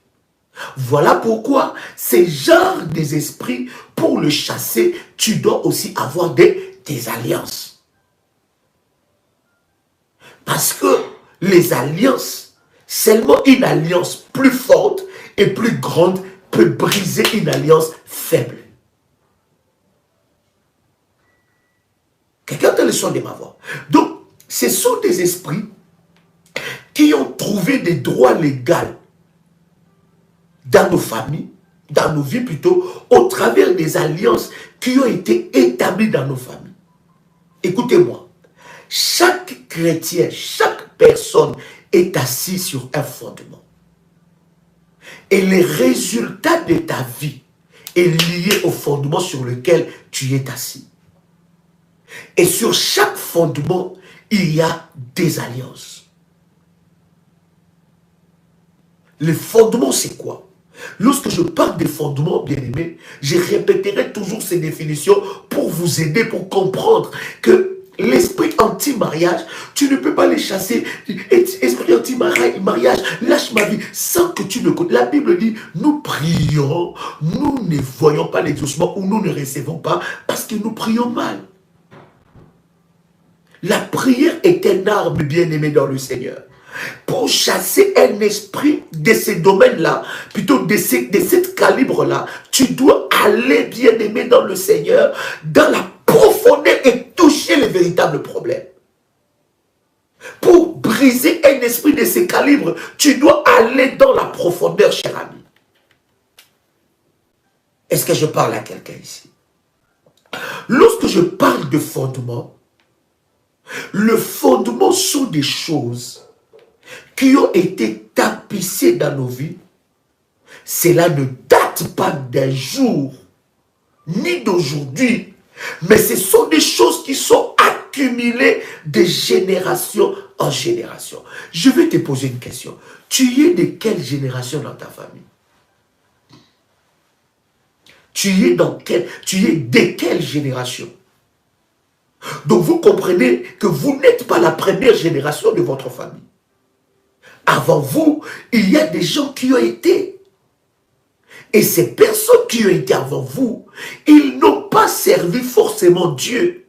Voilà pourquoi ces genres des esprits, pour le chasser, tu dois aussi avoir des alliances. Parce que les alliances, seulement une alliance plus forte et plus grande peut briser une alliance faible. Quelqu'un entend le son de ma voix. Donc, ce sont des esprits qui ont trouvé des droits légaux dans nos familles, dans nos vies plutôt, au travers des alliances qui ont été établies dans nos familles. Écoutez-moi, chaque chrétien, chaque personne est assis sur un fondement. Et les résultats de ta vie est lié au fondement sur lequel tu es assis. Et sur chaque fondement, il y a des alliances. Le fondement, c'est quoi? Lorsque je parle des fondements, bien aimés, je répéterai toujours ces définitions pour vous aider, pour comprendre que l'esprit anti-mariage, tu ne peux pas les chasser. Esprit anti-mariage, lâche ma vie, sans que tu ne connaisses. La Bible dit, nous prions, nous ne voyons pas l'exaucement ou nous ne recevons pas parce que nous prions mal. La prière est une arme bien-aimée dans le Seigneur. Pour chasser un esprit de ces domaines-là, plutôt de ce calibre-là, tu dois aller bien-aimé dans le Seigneur, dans la profondeur et toucher les véritables problèmes. Pour briser un esprit de ce calibre, tu dois aller dans la profondeur, cher ami. Est-ce que je parle à quelqu'un ici? Lorsque je parle de fondement, le fondement sont des choses qui ont été tapissées dans nos vies. Cela ne date pas d'un jour, ni d'aujourd'hui, mais ce sont des choses qui sont accumulé de génération en génération. Je vais te poser une question. Tu es de quelle génération dans ta famille? Tu es de quelle génération? Donc vous comprenez que vous n'êtes pas la première génération de votre famille. Avant vous, il y a des gens qui ont été. Et ces personnes qui ont été avant vous, ils n'ont pas servi forcément Dieu.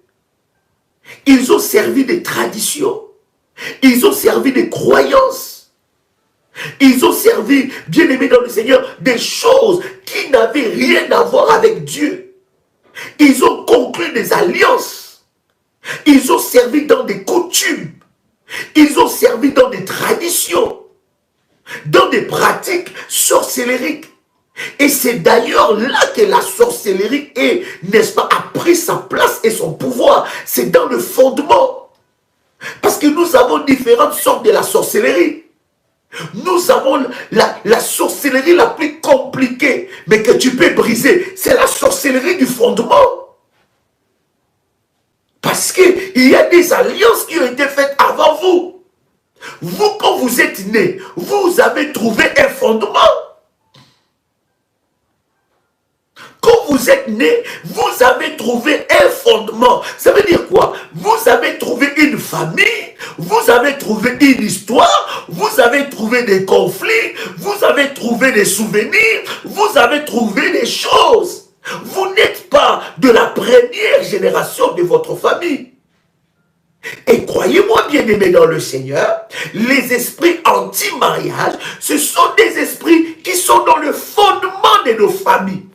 Ils ont servi des traditions. Ils ont servi des croyances. Ils ont servi, bien aimé dans le Seigneur, des choses qui n'avaient rien à voir avec Dieu. Ils ont conclu des alliances. Ils ont servi dans des coutumes. Ils ont servi dans des traditions, dans des pratiques sorcellériques. Et c'est d'ailleurs là que la sorcellerie est, n'est-ce pas, a pris sa place et son pouvoir. C'est dans le fondement. Parce que nous avons différentes sortes de la sorcellerie. Nous avons la sorcellerie la plus compliquée, mais que tu peux briser. C'est la sorcellerie du fondement. Parce qu'il y a des alliances qui ont été faites avant vous. Vous, quand vous êtes né, vous avez trouvé un fondement. Quand vous êtes né, vous avez trouvé un fondement. Ça veut dire quoi? Vous avez trouvé une famille, vous avez trouvé une histoire, vous avez trouvé des conflits, vous avez trouvé des souvenirs, vous avez trouvé des choses. Vous n'êtes pas de la première génération de votre famille. Et croyez-moi, bien-aimés dans le Seigneur, les esprits anti-mariage, ce sont des esprits qui sont dans le fondement de nos familles.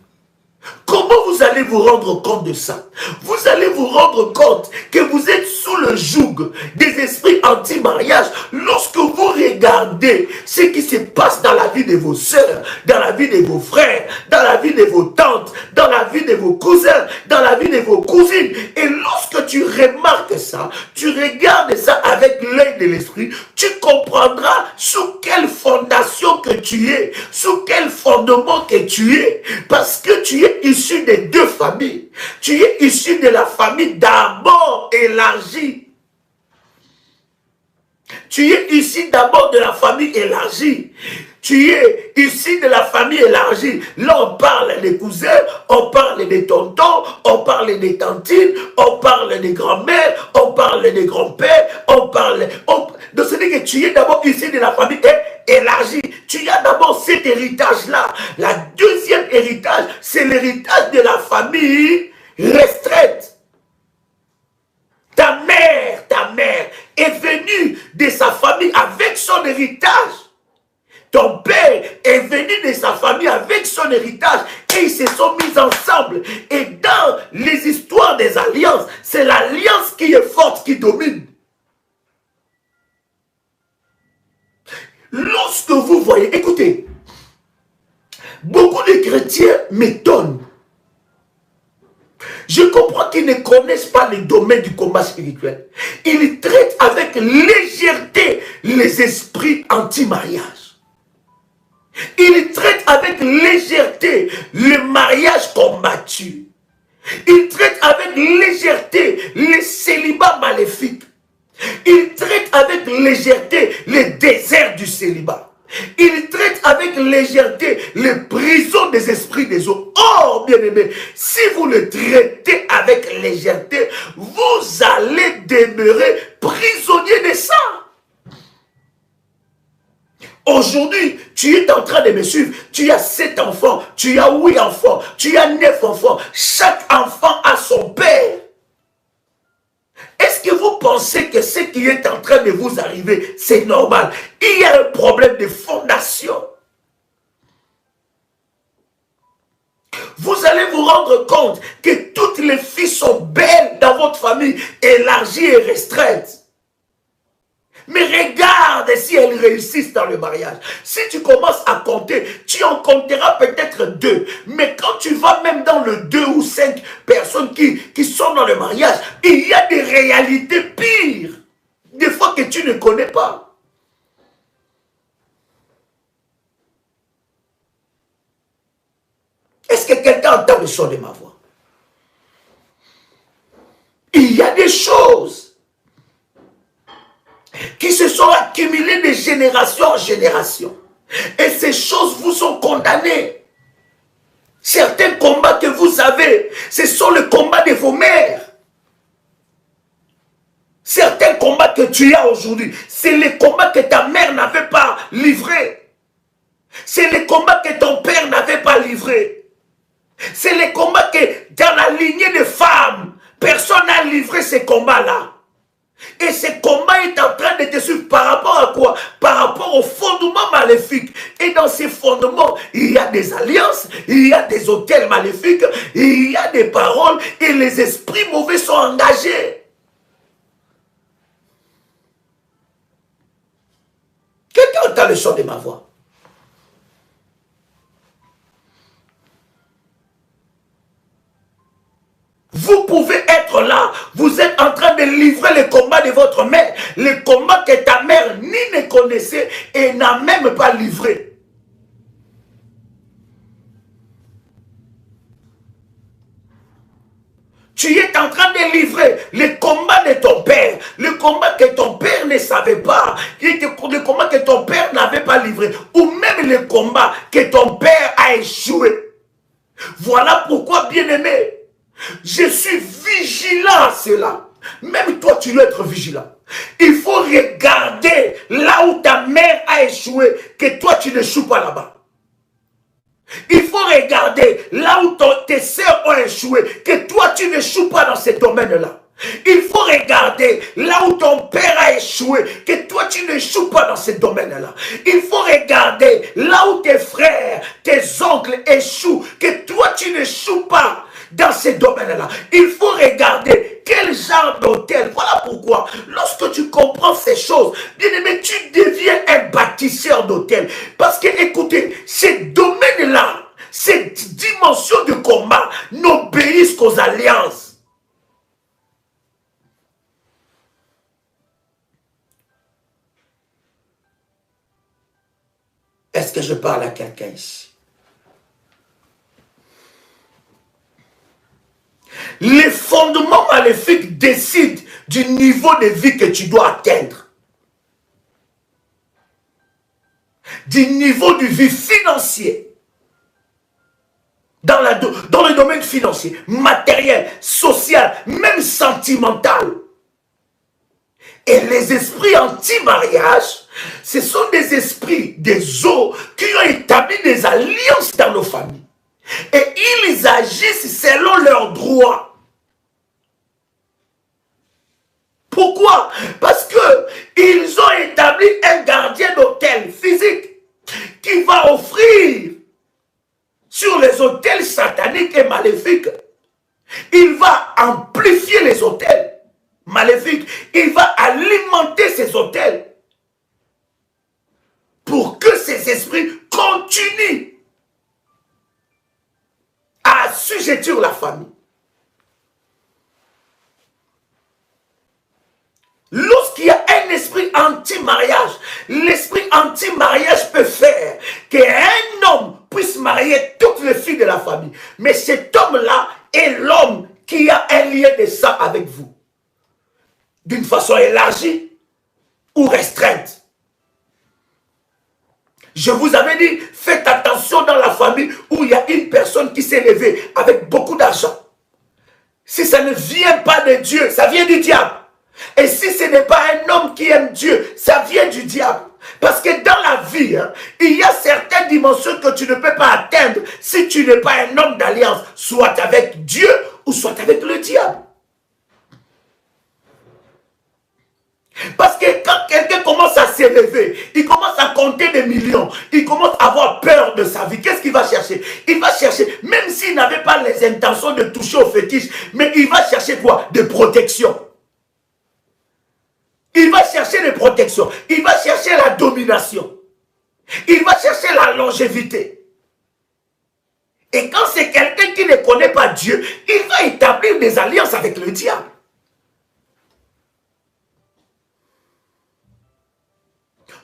Comment vous allez vous rendre compte de ça? Vous allez vous rendre compte que vous êtes sous le joug des esprits anti-mariage lorsque vous regardez ce qui se passe dans la vie de vos sœurs, dans la vie de vos frères, dans la vie de vos tantes, dans la vie de vos cousins, dans la vie de vos cousines. Et lorsque tu remarques ça, tu regardes ça avec l'œil de l'esprit, tu comprendras sous quelle fondation que tu es, sous quel fondement que tu es, parce que tu es issu des deux familles. Tu es issu de la famille d'abord élargie. Tu es issu d'abord de la famille élargie. Tu es issu de la famille élargie. Là, on parle des cousins, on parle des tontons, on parle des tantines, on parle des grands-mères, on parle des grands-pères, on parle... Donc, c'est-à-dire que tu es d'abord issu de la famille élargie. Tu as d'abord cet héritage-là. La deuxième héritage, c'est l'héritage de la famille restreinte. Ta mère est venue de sa famille avec son héritage. Ton père est venu de sa famille avec son héritage et ils se sont mis ensemble. Et dans les histoires des alliances, c'est l'alliance qui est forte, qui domine. Lorsque vous voyez, écoutez, beaucoup de chrétiens m'étonnent. Je comprends qu'ils ne connaissent pas le domaine du combat spirituel. Ils traitent avec légèreté les esprits anti-mariage. Ils traitent avec légèreté le mariage combattu. Ils traitent avec légèreté les célibats maléfiques. Ils traitent avec légèreté les déserts du célibat. Ils traitent avec légèreté les prisons des esprits des eaux. Oh, bien-aimé, si vous le traitez avec légèreté, vous allez demeurer prisonnier de ça. Aujourd'hui, tu es en train de me suivre. Tu as 7 enfants, tu as 8 enfants, tu as 9 enfants. Chaque enfant a son père. Est-ce que vous pensez que ce qui est en train de vous arriver, c'est normal? Il y a un problème de fondation. Vous allez vous rendre compte que toutes les filles sont belles dans votre famille, élargie et restreinte. Mais regarde si elles réussissent dans le mariage. Si tu commences à compter, tu en compteras peut-être 2. Mais quand tu vas même dans le 2 ou 5 personnes qui sont dans le mariage, il y a des réalités pires. Des fois que tu ne connais pas. Est-ce que quelqu'un entend le son de ma voix? Il y a des choses de génération en génération. Et ces choses vous sont condamnées. Certains combats que vous avez, ce sont les combats de vos mères. Certains combats que tu as aujourd'hui, c'est les combats que ta mère n'avait pas livrés. C'est les combats que ton père n'avait pas livrés. C'est les combats que dans la lignée de femmes, personne n'a livré ces combats-là. Et ce combat est en train de te suivre par rapport à quoi? Par rapport aux fondements maléfiques. Et dans ces fondements, il y a des alliances, il y a des autels maléfiques, il y a des paroles et les esprits mauvais sont engagés. Quelqu'un entend le son de ma voix? Vous pouvez être là, vous êtes en train de livrer le combat de votre mère, le combat que ta mère ni ne connaissait et n'a même pas livré. Tu es en train de livrer le combat de ton père, le combat que ton père ne savait pas, le combat que ton père n'avait pas livré, ou même le combat que ton père a échoué. Voilà pourquoi, bien-aimé, je suis vigilant à cela. Même toi, tu dois être vigilant. Il faut regarder là où ta mère a échoué, que toi, tu n'échoues pas là-bas. Il faut regarder là où tes sœurs ont échoué, que toi, tu n'échoues pas dans ce domaine-là. Il faut regarder là où ton père a échoué, que toi tu n'échoues pas dans ce domaine-là. Il faut regarder là où tes frères, tes oncles échouent, que toi tu n'échoues pas dans ce domaine-là. Il faut regarder quel genre d'hôtel. Voilà pourquoi, lorsque tu comprends ces choses, bien aimé, tu deviens un bâtisseur d'hôtel. Parce que, écoutez, ces domaines-là, cette dimension de combat n'obéissent qu'aux alliances. Est-ce que je parle à quelqu'un ici? Les fondements maléfiques décident du niveau de vie que tu dois atteindre. Du niveau de vie financier. Dans le domaine financier, matériel, social, même sentimental. Et les esprits anti-mariage, ce sont des esprits, des eaux qui ont établi des alliances dans nos familles. Et ils agissent selon leurs droits. Pourquoi? Parce qu'ils ont établi un gardien d'hôtel physique qui va offrir sur les hôtels sataniques et maléfiques. Il va amplifier les hôtels maléfiques. Il va alimenter ces hôtels pour que ces esprits continuent à assujettir la famille. Lorsqu'il y a un esprit anti-mariage, l'esprit anti-mariage peut faire qu'un homme puisse marier toutes les filles de la famille. Mais cet homme-là est l'homme qui a un lien de sang avec vous. D'une façon élargie ou restreinte. Je vous avais dit, faites attention dans la famille où il y a une personne qui s'est levée avec beaucoup d'argent. Si ça ne vient pas de Dieu, ça vient du diable. Et si ce n'est pas un homme qui aime Dieu, ça vient du diable. Parce que dans la vie, il y a certaines dimensions que tu ne peux pas atteindre si tu n'es pas un homme d'alliance, soit avec Dieu ou soit avec le diable. Parce que quand quelqu'un commence à s'élever, il commence à compter des millions, il commence à avoir peur de sa vie. Qu'est-ce qu'il va chercher? Il va chercher, même s'il n'avait pas les intentions de toucher au fétiche, mais il va chercher quoi? Des protections. Il va chercher des protections. Il va chercher la domination. Il va chercher la longévité. Et quand c'est quelqu'un qui ne connaît pas Dieu, il va établir des alliances avec le diable.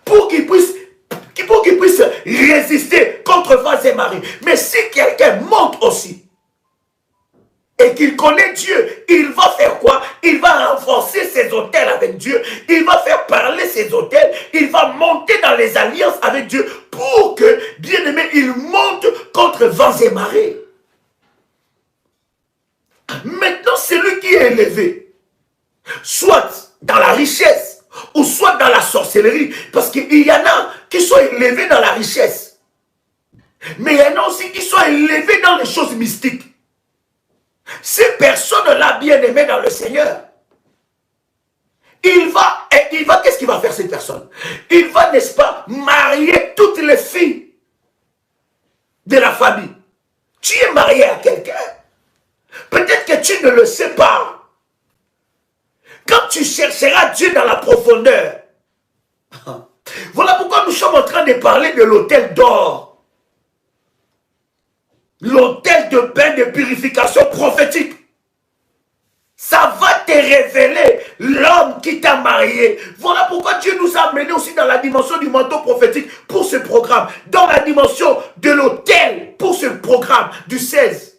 Pour qu'il puisse résister contre vents et marées. Mais si quelqu'un monte aussi et qu'il connaît Dieu, il va faire quoi? Il va renforcer ses hôtels avec Dieu. Il va faire parler ces autels, il va monter dans les alliances avec Dieu pour que, bien aimé, il monte contre vents et marées. Maintenant, celui qui est élevé, soit dans la richesse, ou soit dans la sorcellerie, parce qu'il y en a qui sont élevés dans la richesse, mais il y en a aussi qui sont élevés dans les choses mystiques. Ces personnes-là, bien aimées dans le Seigneur, il va, qu'est-ce qu'il va faire cette personne? Il va, n'est-ce pas, marier toutes les filles de la famille. Tu es marié à quelqu'un. Peut-être que tu ne le sais pas. Quand tu chercheras Dieu dans la profondeur, voilà pourquoi nous sommes en train de parler de l'autel d'or. L'autel de bain de purification prophétique. Ça va te révéler l'homme qui t'a marié. Voilà pourquoi Dieu nous a amenés aussi dans la dimension du manteau prophétique pour ce programme. Dans la dimension de l'autel pour ce programme du 16.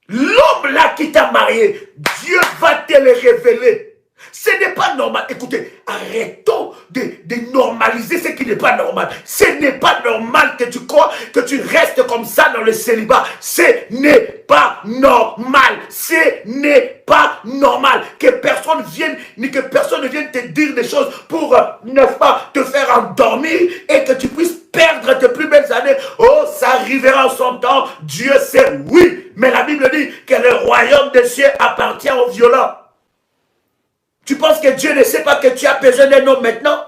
L'homme là qui t'a marié, Dieu va te le révéler. Ce n'est pas normal. Écoutez, arrêtons de normaliser ce qui n'est pas normal. Ce n'est pas normal que tu crois, que tu restes comme ça dans le célibat. Ce n'est pas normal. Ce n'est pas normal que personne vienne, ni que personne ne vienne te dire des choses pour, n'est-ce pas, te faire endormir et que tu puisses perdre tes plus belles années. Oh, ça arrivera en son temps. Dieu sait, oui. Mais la Bible dit que le royaume des cieux appartient aux violents. Tu penses que Dieu ne sait pas que tu as besoin d'un homme maintenant?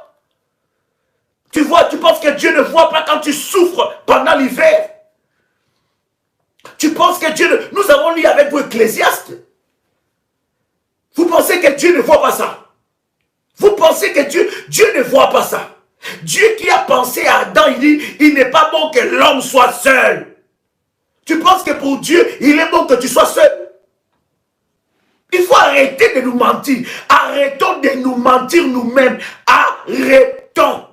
Tu vois, tu penses que Dieu ne voit pas quand tu souffres pendant l'hiver? Tu penses que Dieu... Nous avons lu avec vous Ecclésiaste. Vous pensez que Dieu ne voit pas ça? Vous pensez que Dieu ne voit pas ça? Dieu qui a pensé à Adam, il dit, il n'est pas bon que l'homme soit seul. Tu penses que pour Dieu, il est bon que tu sois seul? Il faut arrêter de nous mentir. Arrêtons de nous mentir nous-mêmes. Arrêtons.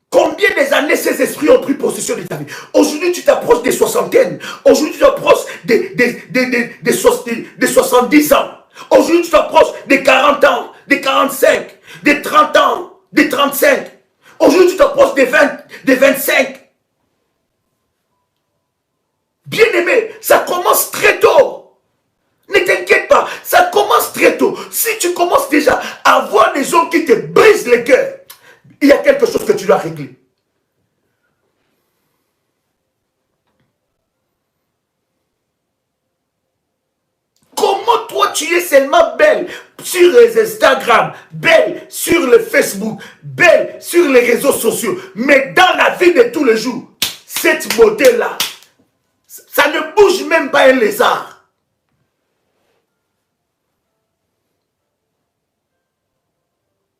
Combien des années ces esprits ont pris possession de ta vie? Aujourd'hui, tu t'approches des soixantaines. Aujourd'hui, tu t'approches des 70 ans. Aujourd'hui, tu t'approches des 40 ans, des 45, des 30 ans, des 35. Aujourd'hui, tu t'approches des 20, des 25. Bien-aimé, ça commence très tôt. Ne t'inquiète pas, ça commence très tôt. Si tu commences déjà à voir des gens qui te brisent le cœur, il y a quelque chose que tu dois régler. Comment toi tu es seulement belle sur les Instagram, belle sur le Facebook, belle sur les réseaux sociaux, mais dans la vie de tous les jours, cette beauté-là, ça ne bouge même pas un lézard.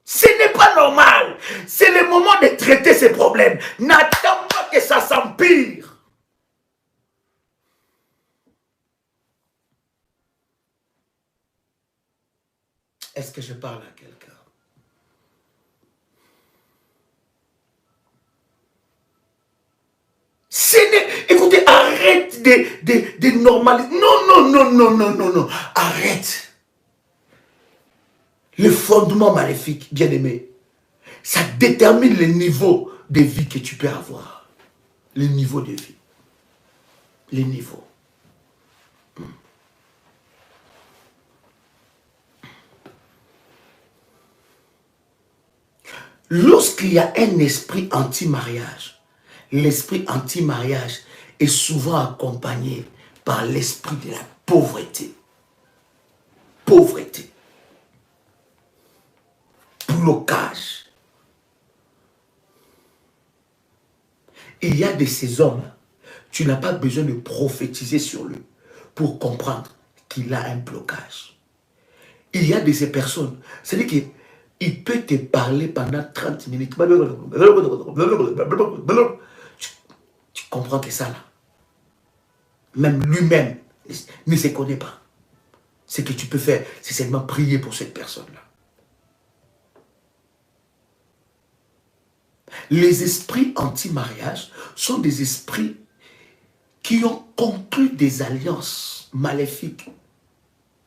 Ce n'est pas normal. C'est le moment de traiter ces problèmes. N'attends pas que ça s'empire. Est-ce que je parle à quelqu'un? Écoutez, arrête de normaliser. Non. Arrête. Le fondement maléfique, bien-aimé, ça détermine le niveau de vie que tu peux avoir. Le niveau de vie. Le niveau. Lorsqu'il y a un esprit anti-mariage, l'esprit anti-mariage est souvent accompagné par l'esprit de la pauvreté. Pauvreté. Blocage. Il y a de ces hommes, tu n'as pas besoin de prophétiser sur lui pour comprendre qu'il a un blocage. Il y a de ces personnes, c'est-à-dire qu'il peut te parler pendant 30 minutes. Tu comprends que ça là, même lui-même ne se connaît pas. Ce que tu peux faire, c'est seulement prier pour cette personne-là. Les esprits anti-mariage sont des esprits qui ont conclu des alliances maléfiques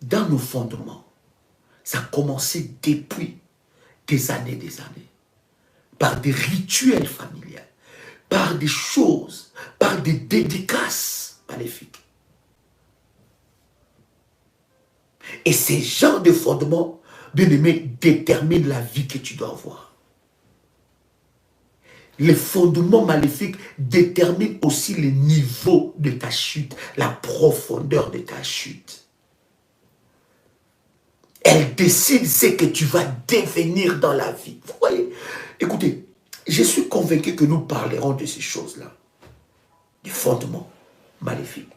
dans nos fondements. Ça a commencé depuis des années, par des rituels familiaux, par des choses, par des dédicaces maléfiques. Et ces genres de fondements, bien aimé, déterminent la vie que tu dois avoir. Les fondements maléfiques déterminent aussi le niveau de ta chute, la profondeur de ta chute. Elle décide ce que tu vas devenir dans la vie. Vous voyez, écoutez, je suis convaincu que nous parlerons de ces choses-là, des fondements maléfiques.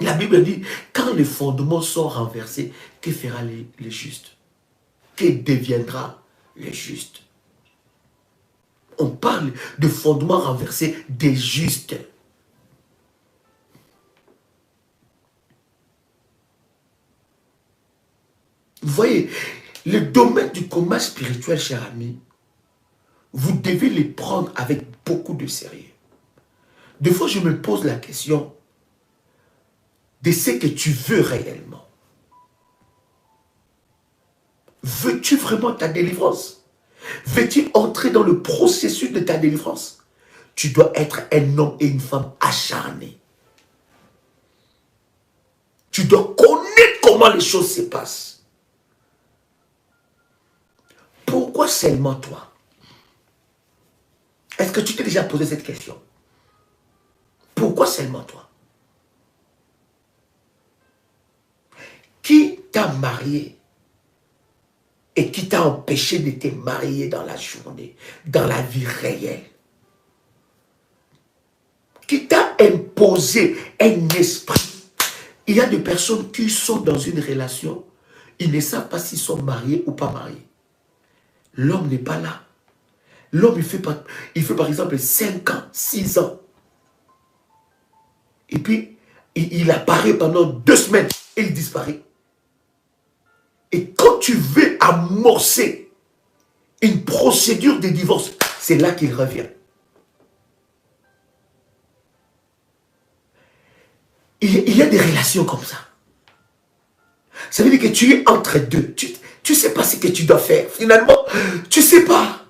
La Bible dit, quand les fondements sont renversés, que fera le juste? Que deviendra le juste? On parle de fondements renversés des justes. Vous voyez, le domaine du combat spirituel, cher ami, vous devez les prendre avec beaucoup de sérieux. Des fois, je me pose la question de ce que tu veux réellement. Veux-tu vraiment ta délivrance? Veux-tu entrer dans le processus de ta délivrance? Tu dois être un homme et une femme acharnés. Tu dois connaître comment les choses se passent. Pourquoi seulement toi? Est-ce que tu t'es déjà posé cette question? Pourquoi seulement toi? Qui t'a marié et qui t'a empêché de te marier dans la journée, dans la vie réelle? Qui t'a imposé un esprit? Il y a des personnes qui sont dans une relation, ils ne savent pas s'ils sont mariés ou pas mariés. L'homme n'est pas là. L'homme, il fait par exemple 5 ans, 6 ans. Et puis, il apparaît pendant 2 semaines et il disparaît. Et quand tu veux amorcer une procédure de divorce, c'est là qu'il revient. Il y a des relations comme ça. Ça veut dire que tu es entre deux. Tu ne sais pas ce que tu dois faire. Finalement, tu ne sais pas.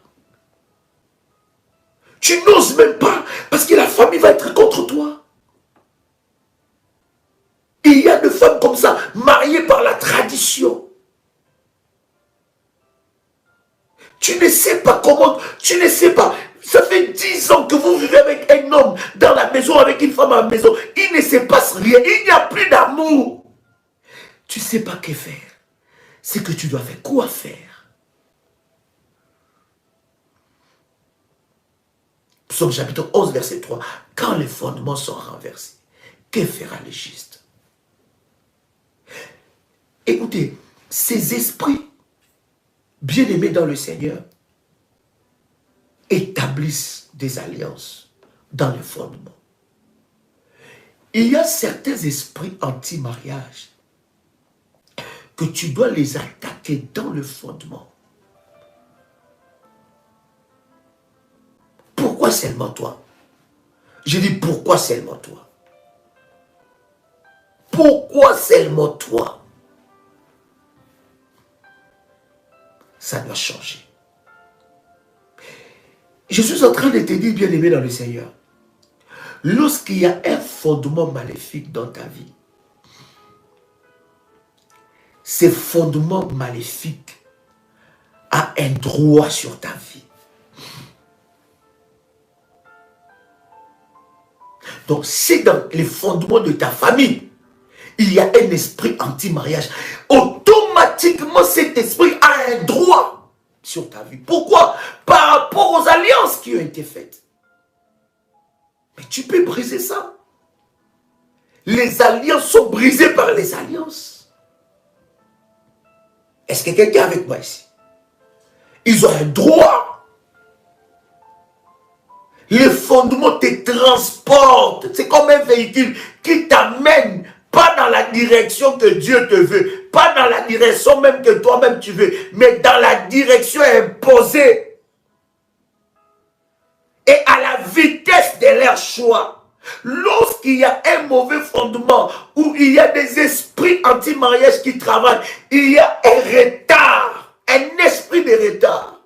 Tu n'oses même pas parce que la famille va être contre toi. Et il y a des femmes comme ça, mariées par la tradition. Tu ne sais pas comment, tu ne sais pas. Ça fait 10 ans que vous vivez avec un homme dans la maison, avec une femme à la maison. Il ne se passe rien, il n'y a plus d'amour. Tu ne sais pas que faire. C'est que tu dois faire. Quoi faire? Psaume chapitre 11, verset 3. Quand les fondements sont renversés, que fera le juste? Écoutez, ces esprits bien-aimés dans le Seigneur établissent des alliances dans le fondement. Il y a certains esprits anti-mariage que tu dois les attaquer dans le fondement. Pourquoi seulement toi? Je dis pourquoi seulement toi? Pourquoi seulement toi? Ça doit changer. Je suis en train de te dire, bien-aimé dans le Seigneur, lorsqu'il y a un fondement maléfique dans ta vie, ce fondement maléfique a un droit sur ta vie. Donc, si dans les fondements de ta famille, il y a un esprit anti-mariage, automatiquement cet esprit a un droit sur ta vie. Pourquoi? Par rapport aux alliances qui ont été faites. Mais tu peux briser ça. Les alliances sont brisées par les alliances. Est-ce que quelqu'un est avec moi ici? Ils ont un droit. Les fondements te transportent. C'est comme un véhicule qui t'amène pas dans la direction que Dieu te veut, pas dans la direction même que toi-même tu veux, mais dans la direction imposée et à la vitesse de leur choix. Lorsqu'il y a un mauvais fondement, où il y a des esprits anti-mariage qui travaillent, il y a un retard, un esprit de retard.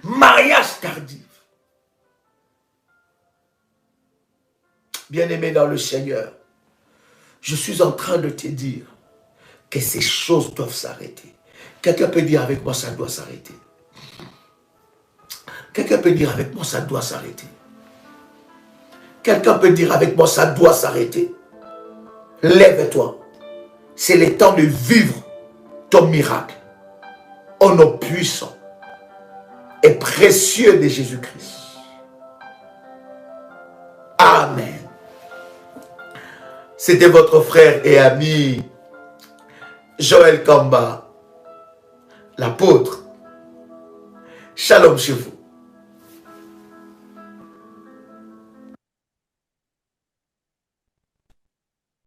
Mariage tardif. Bien-aimé dans le Seigneur, je suis en train de te dire que ces choses doivent s'arrêter. Quelqu'un peut dire avec moi, ça doit s'arrêter. Quelqu'un peut dire avec moi, ça doit s'arrêter. Quelqu'un peut dire avec moi, ça doit s'arrêter. Lève-toi. C'est le temps de vivre ton miracle. Au nom puissant et précieux de Jésus-Christ. Amen. C'était votre frère et ami Joël Kamba, l'apôtre. Shalom chez vous.